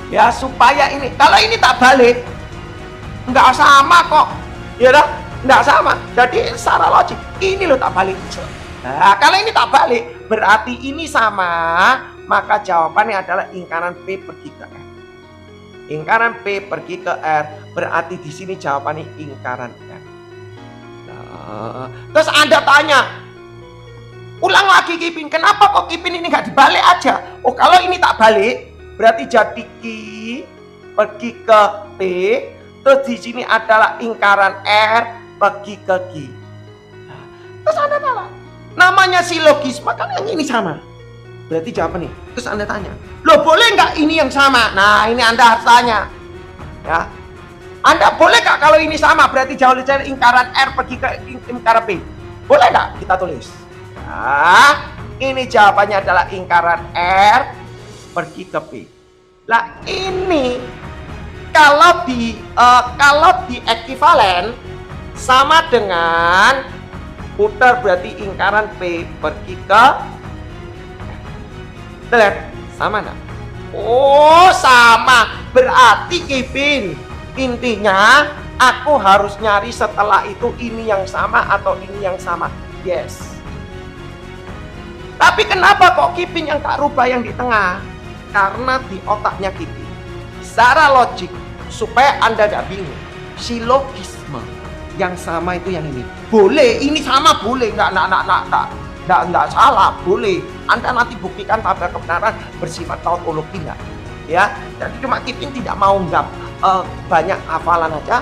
ya, supaya ini, kalau ini tak balik, nggak sama kok, ya dah, nggak sama. Jadi secara logik ini lo tak balik. Nah, kalau ini tak balik, berarti ini sama, maka jawabannya adalah ingkaran P pergi ke R. Ingkaran P pergi ke R, berarti di sini jawabannya ingkaran R. Nah, terus Anda tanya, ulang lagi Kipin, kenapa kok Kipin ini nggak dibalik aja? Oh, kalau ini tak balik, berarti jadi Q pergi ke P, terus di sini adalah ingkaran R pergi ke Q. Nah, terus Anda tanya, namanya silogisme kan yang ini sama, berarti jawaban nih. Terus Anda tanya, loh boleh nggak ini yang sama? Nah, ini Anda harus tanya, ya. Anda boleh nggak kalau ini sama, berarti jawabannya ingkaran R pergi ke ingkaran P? Boleh nggak? Kita tulis. Nah, ini jawabannya adalah ingkaran R pergi ke P. Lah ini kalau di ekivalen sama dengan putar, berarti ingkaran P pergi ke R. Sama enggak? Oh, sama. Berarti Kipin, intinya aku harus nyari setelah itu ini yang sama atau ini yang sama. Yes. Tapi kenapa kok Kipin yang tak rubah yang di tengah? Karena di otaknya Kipin, secara logik, supaya Anda gak bingung, silogisme yang sama itu yang ini. Boleh, ini sama boleh, nggak salah, boleh. Anda nanti buktikan tabel kebenaran bersifat tautologi enggak? Ya, jadi cuma Kipin tidak mau banyak hafalan aja.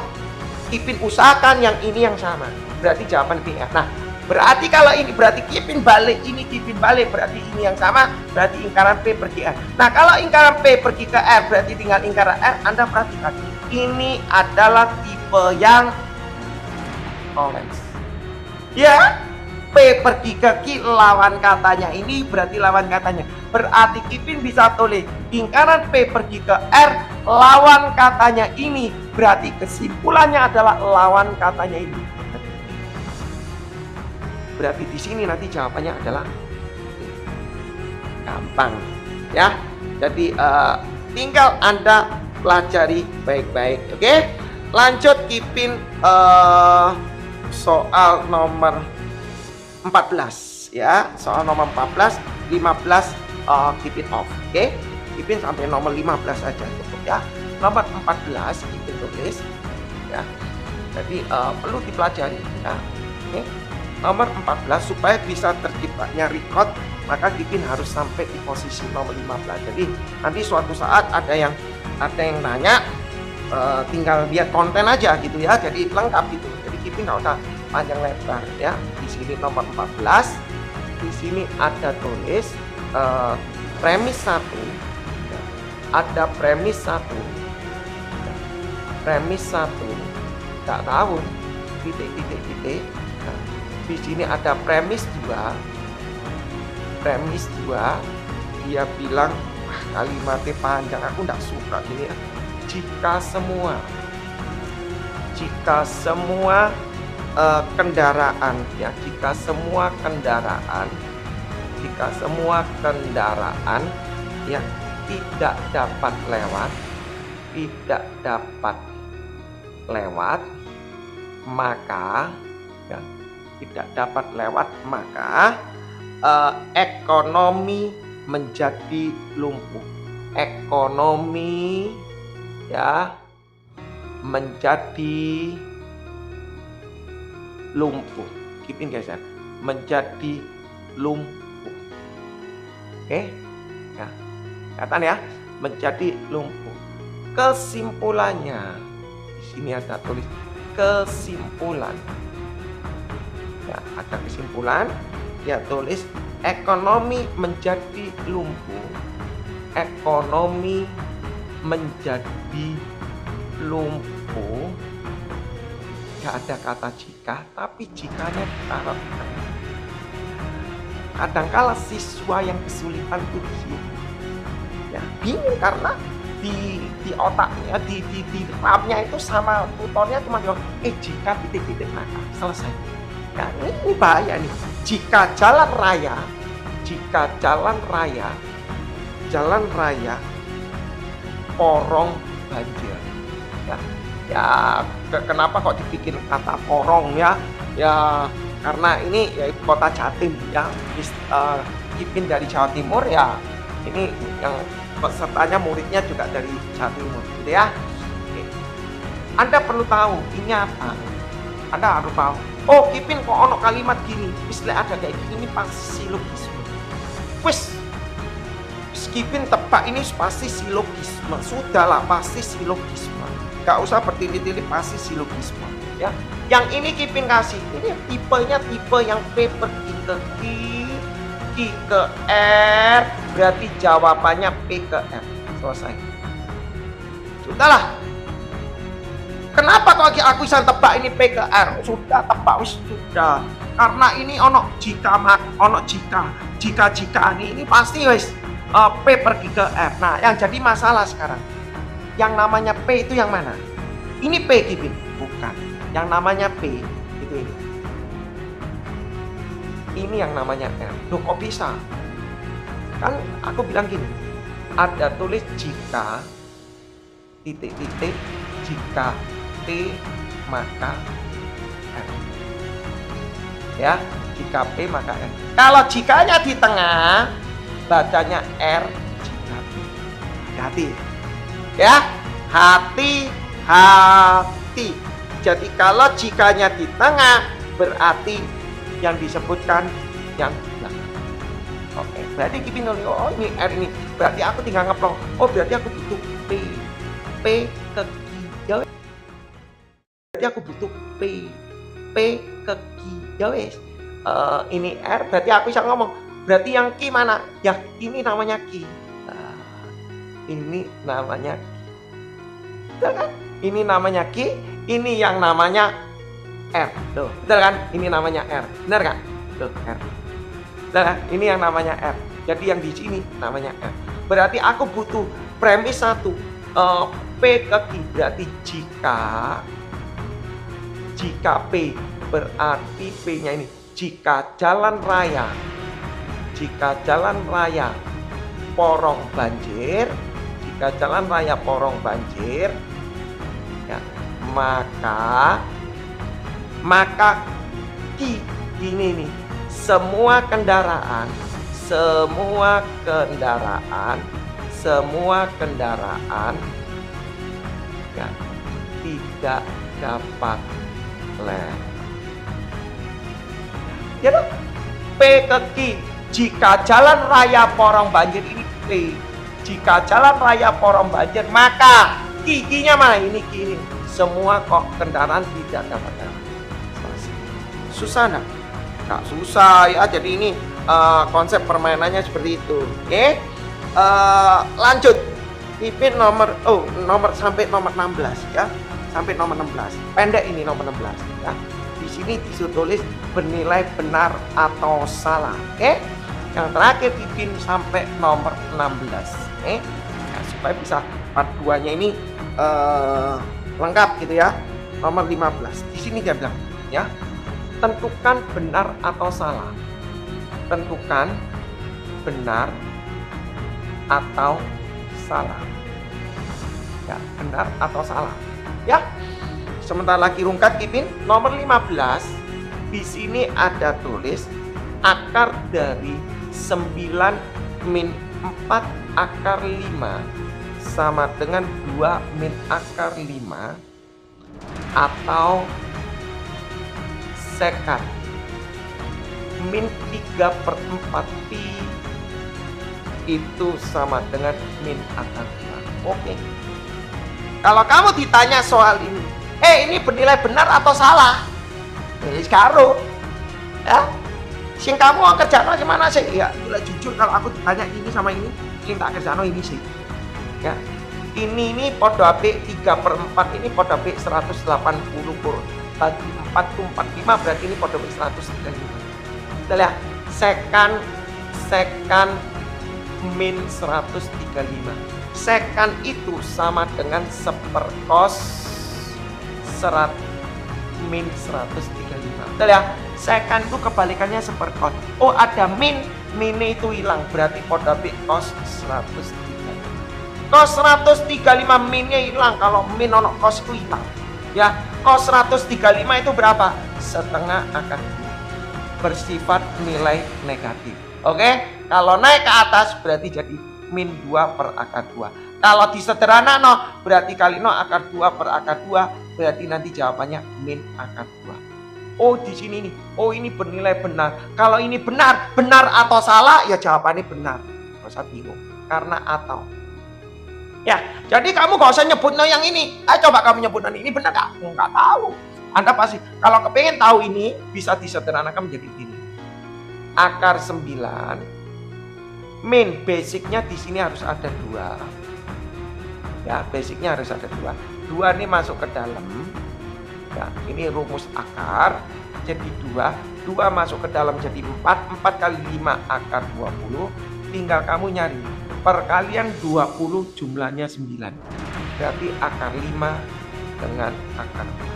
Kipin usahakan yang ini yang sama. Berarti jawaban PR. Nah, berarti kalau ini berarti Kipin balik, ini Kipin balik, berarti ini yang sama, berarti lingkaran P pergi R. Nah, kalau lingkaran P pergi ke R, berarti tinggal lingkaran R. Anda perhatikan, ini adalah tipe yang Lorentz. Ya, P pergi ke Q lawan katanya ini berarti lawan katanya. Berarti Kipin bisa tulis lingkaran P pergi ke R lawan katanya ini. Berarti kesimpulannya adalah lawan katanya ini. Berarti di sini nanti jawabannya adalah gampang ya. Jadi tinggal Anda pelajari baik-baik. Oke? Lanjut Kipin soal nomor 14 ya. Soal nomor 14, 15 Kipin off. Oke? Kipin sampai nomor 15 aja cukup ya. Nomor 14 Kipin tulis ya. Jadi perlu dipelajari ya. Oke? Nomor 14 supaya bisa terciptanya record, maka Kipin harus sampai di posisi nomor 15. Jadi nanti suatu saat ada yang nanya, tinggal lihat konten aja gitu ya. Jadi lengkap gitu. Jadi Kipin nggak usah panjang lebar ya. Di sini nomor 14. Di sini ada tulis premis 1. Ada premis 1. Premis 1. Nggak tahu. Titik. Nah, di sini ada premis 2. Premis 2. Dia bilang kalimatnya panjang, aku nggak suka gini ya. Jika semua kendaraan ya, jika semua kendaraan ya tidak dapat lewat maka ya, tidak dapat lewat maka ekonomi menjadi lumpuh. Ekonomi ya menjadi lumpuh. Kipin geser. Menjadi lumpuh. Oke? Ya. Kelihatan ya? Menjadi lumpuh. Kesimpulannya di sini ada tulis kesimpulan. Ya, ada kesimpulan. Ya tulis ekonomi menjadi lumpuh. Ekonomi menjadi lumpuh. Gak ada kata jika, tapi jikanya ditaruh. Kadangkala siswa yang kesulitan itu di sini. Ya, bingung karena di otaknya, di RAM-nya itu sama tutornya cuma bilang, jika titik-titik maka selesai. Ya, ini bahaya nih. Jika jalan raya porong banjir. Ya, kenapa kok dibikin kata porong ya? Ya karena ini ya kota Jatim ya. Kipin dari Jawa Timur ya. Ini yang pesertanya muridnya juga dari Jawa Timur gitu ya. Oke. Anda perlu tahu ini apa? Anda harus tahu. Oh, Kipin kok ono kalimat gini. Istilah ada kayak gini, ini pasti silogisme. Wis Kipin tebak ini pasti silogisme. Sudahlah, pasti silogisme. Gak usah bertele-tele, pasti silogisme ya. Yang ini Kipin kasih. Ini tipenya tipe yang P pergi ke Q ke R. Berarti jawabannya P ke R. Selesai. Sudahlah. Kenapa kok aku bisa tebak ini P ke R? Sudah tebak wis sudah. Karena ini ono jika ini pasti wis P pergi ke R. Nah, yang jadi masalah sekarang, yang namanya P itu yang mana? Ini P Kipin? Bukan. Yang namanya P itu ini. Ini yang namanya R. Loh kok bisa? Kan aku bilang gini, ada tulis jika titik-titik, jika P maka R. Ya, jika P maka R. Kalau jikanya di tengah, bacanya R jika P. Hati-hati. Ya, hati-hati. Jadi kalau jikanya di tengah, berarti yang disebutkan yang belakang. Oke, berarti Kipin nulis, oh ini R ini. Berarti aku tinggal ngeplong. Oh berarti aku butuh P ke Q. berarti aku butuh P. P ke Q. Ya wes. Ini R, berarti aku bisa ngomong. Berarti yang Q mana? Ya ini namanya Q. Ini namanya Q. Betul kan? Ini namanya Q. Ini yang namanya R. Tuh, betul kan? Ini namanya R. Benar kan? Tuh, R. Betul kan? Ini yang namanya R. Jadi yang di sini namanya R. Berarti aku butuh premis 1. P ke Q. Berarti jika P berarti P-nya ini. Jika jalan raya porong banjir, ya, maka ini nih, semua kendaraan ya, tidak dapat lewat. Ya dong? P ke Q. Jika jalan raya porong banjir ini P. Jika jalan raya porong banjir, maka Q-nya mana? Ini Q ini. Semua kok kendaraan tidak dapat lewat. Susah enggak? Nggak susah ya. Jadi ini konsep permainannya seperti itu. Oke? Lanjut. Pipin nomor sampai nomor 16 ya. Sampai nomor 16. Pendek ini nomor 16 ya. Di sini ditulis bernilai benar atau salah. Oke? Yang terakhir Pipin sampai nomor 16. Oke? Nah, supaya bisa part 2-nya ini lengkap gitu ya. Nomor 15. Di sini dia bilang ya. Tentukan benar atau salah. Tentukan benar atau salah. Ya, benar atau salah. Ya. Sebentar lagi rungkat Pipin. Nomor 15. Di sini ada tulis akar dari 9 min 4 akar 5 sama dengan 2 min akar 5 atau sekat min 3/4 pi itu sama dengan min akar 2. Oke. Kalau kamu ditanya soal ini, ini bernilai benar atau salah? Sekarang ya, sing kamu kerjaan gimana sih? Ya, jujur kalau aku ditanya ini sama ini, sing tak kerjaan ini sih. Ya, ini podo B 3/4 ini podo B 180 bagi 4 45 berarti ini podo B 135. Kita lihat sekan min 135. Sekan itu sama dengan seperkos min 135. Betul ya? Sekan itu kebalikannya seperkos. Oh, ada min itu hilang berarti podo B cos 135. Cos 135 minnya hilang kalau min ono cos itu hilang. Ya, cos 135 itu berapa? Setengah akar 2. Bersifat nilai negatif. Oke? Kalau naik ke atas berarti jadi min 2 per akar 2. Kalau disederhanakan berarti kali akar 2 per akar 2 berarti nanti jawabannya min akar 2. Oh, di sini nih. Oh, ini bernilai benar. Kalau ini benar atau salah ya jawabannya benar. Gak usah bingung karena atau. Ya, jadi kamu gak usah nyebut yang ini. Coba kamu nyebut ini benar gak? Nggak tahu. Anda pasti kalau kepengen tahu ini bisa disederhanakan menjadi ini. Akar 9 min basicnya di sini harus ada 2. Ya, basicnya harus ada 2. 2 ini masuk ke dalam. Ya, ini rumus akar. Jadi 2 masuk ke dalam jadi 4 kali 5 akar 20. Tinggal kamu nyari perkalian 20 jumlahnya 9. Berarti akar 5 dengan akar 4.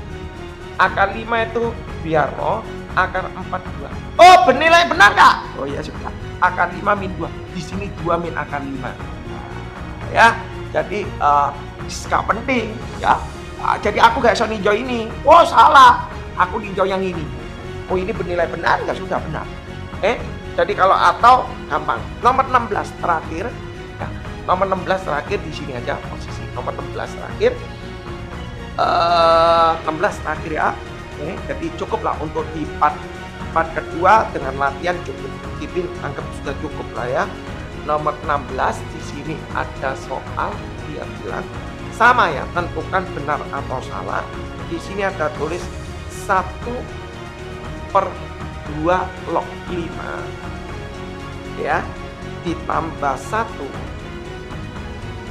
Akar 5 itu biar akar 4 2. Oh, bernilai benar nggak? Oh ya sudah. Akar 5 min 2. Di sini 2 min akar 5. Ya, jadi gak penting ya. Jadi aku gak bisa ninjau ini. Oh, salah. Aku ninjau yang ini. Oh, ini bernilai benar nggak? Sudah benar. Jadi kalau atau gampang. Nomor 16 terakhir. Ya, nomor 16 terakhir di sini aja posisi. Nomor 16 terakhir. 16 terakhir ya. Jadi cukuplah untuk di part kedua dengan latihan cukup. Pipin anggap sudah cukup lah ya. Nomor 16 di sini ada soal dia bilang sama ya, tentukan benar atau salah. di sini ada tulis 1/2 log 5 ya, ditambah 1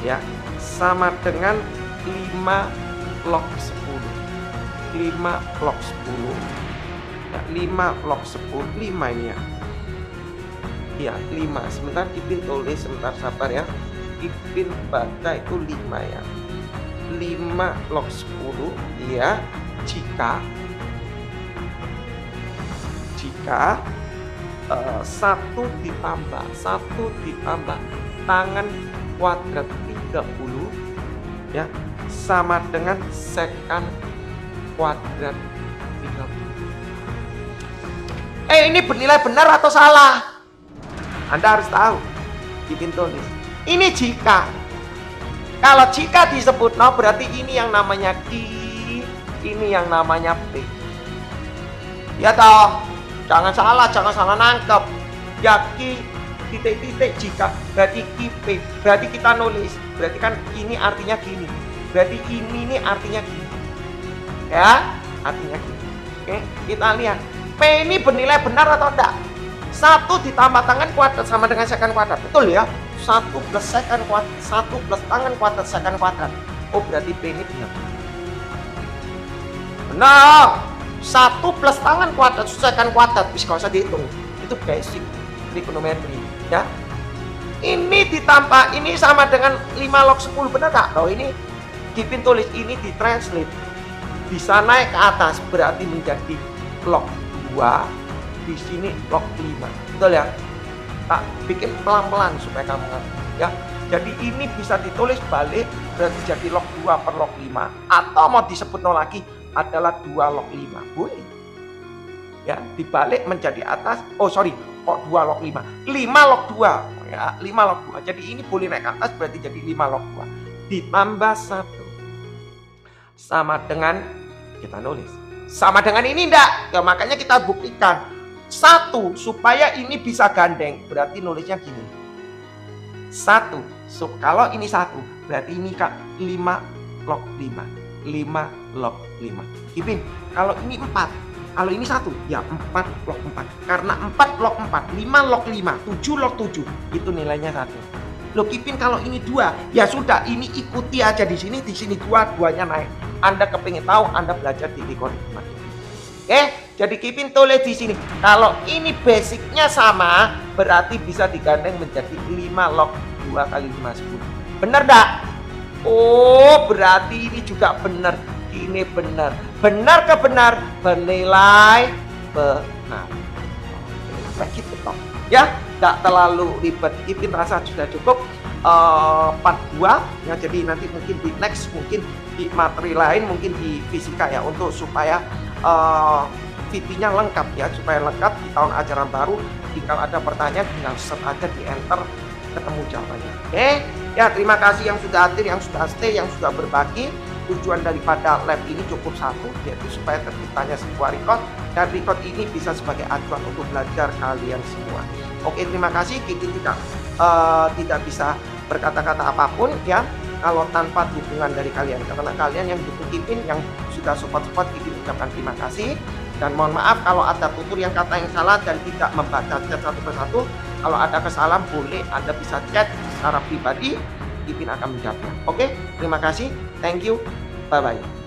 ya, sama dengan 5 log 10. 5 log 10 ya, 5 log 10, 5 ini ya. Ya, 5. Sebentar Ipin tulis, sebentar sabar ya. Ipin baca itu 5 ya. 5 log 10 ya, jika 1 ditambah tangan kuadrat 30 ya, sama dengan sekan kuadrat 30. Ini bernilai benar atau salah? Anda harus tahu. Ipin tulis. Ini jika. Kalau jika disebut no, berarti ini yang namanya Q, ini yang namanya P. Ya toh, jangan salah nangkep. Ya Q titik-titik jika, berarti Q P. Berarti kita nulis, berarti kan ini artinya gini. Berarti ini artinya gini. Ya, artinya gini. Oke, kita lihat. P ini bernilai benar atau enggak? 1 ditambah tangan kuadrat sama dengan sekan kuadrat. Betul ya? 1 plus sekan kuadrat, 1 plus tangan kuadrat sekan kuadrat. Oh, berarti P ini benar. Benar. 1 plus tangan kuadrat sekan kuadrat. Bisa gak usah dihitung. Itu basic trigonometri ya. Ini ditambah ini sama dengan 5 log 10, benar tak? Oh, ini Ipin tulis, ini ditranslate. Bisa naik ke atas berarti menjadi log 2. Di sini log 5, betul ya? Tak bikin pelan-pelan supaya kamu ngerti ya. Jadi ini bisa ditulis balik berarti jadi log 2 per log 5, atau mau disebut nol lagi adalah 2 log 5, boleh ya, dibalik menjadi atas. Oh sorry, kok 2 log 5, 5 log 2 ya, 5 log 2. Jadi ini boleh naik ke atas berarti jadi 5 log 2 ditambah 1 sama dengan, kita nulis sama dengan ini enggak ya, makanya kita buktikan 1 supaya ini bisa gandeng, berarti nulisnya gini 1. Kalau ini 1 berarti ini Kak 5 log 5, 5 log 5. Ipin, kalau ini 4, kalau ini 1 ya 4 log 4. Karena 4 log 4, 5 log 5, 7 log 7, itu nilainya 1. Loh Ipin, kalau ini 2 ya sudah, ini ikuti aja di sini 2, 2-nya naik. Anda kepingin tahu, Anda belajar di trigonometri. Jadi Ipin tulis di sini. Kalau ini basicnya sama, berarti bisa digandeng menjadi 5 log 2 kali 5 10. Benar enggak? Oh, berarti ini juga benar. Ini benar. Benar ke benar? Bernilai benar. Begitu toh. Ya, enggak terlalu ribet. Ipin rasa sudah cukup. Part 2 ya, jadi nanti mungkin di next, mungkin di materi lain, mungkin di fisika ya, untuk supaya VT-nya lengkap ya, supaya lengkap di tahun ajaran baru. Jika ada pertanyaan tinggal search aja di enter, ketemu jawabannya. Ya, terima kasih yang sudah hadir, yang sudah stay, yang sudah berbagi. Tujuan daripada lab ini cukup satu, yaitu supaya terciptanya sebuah record, dan record ini bisa sebagai acuan untuk belajar kalian semua. Oke, terima kasih. Kita tidak bisa berkata-kata apapun ya kalau tanpa dukungan dari kalian, karena kalian yang dukung Ipin, yang sudah support Ipin ucapkan terima kasih. Dan mohon maaf kalau ada tutur yang kata yang salah dan tidak membaca chat satu persatu. Kalau ada kesalahan boleh Anda bisa chat secara pribadi, Ipin akan menjawabnya. Oke, terima kasih, thank you, bye bye.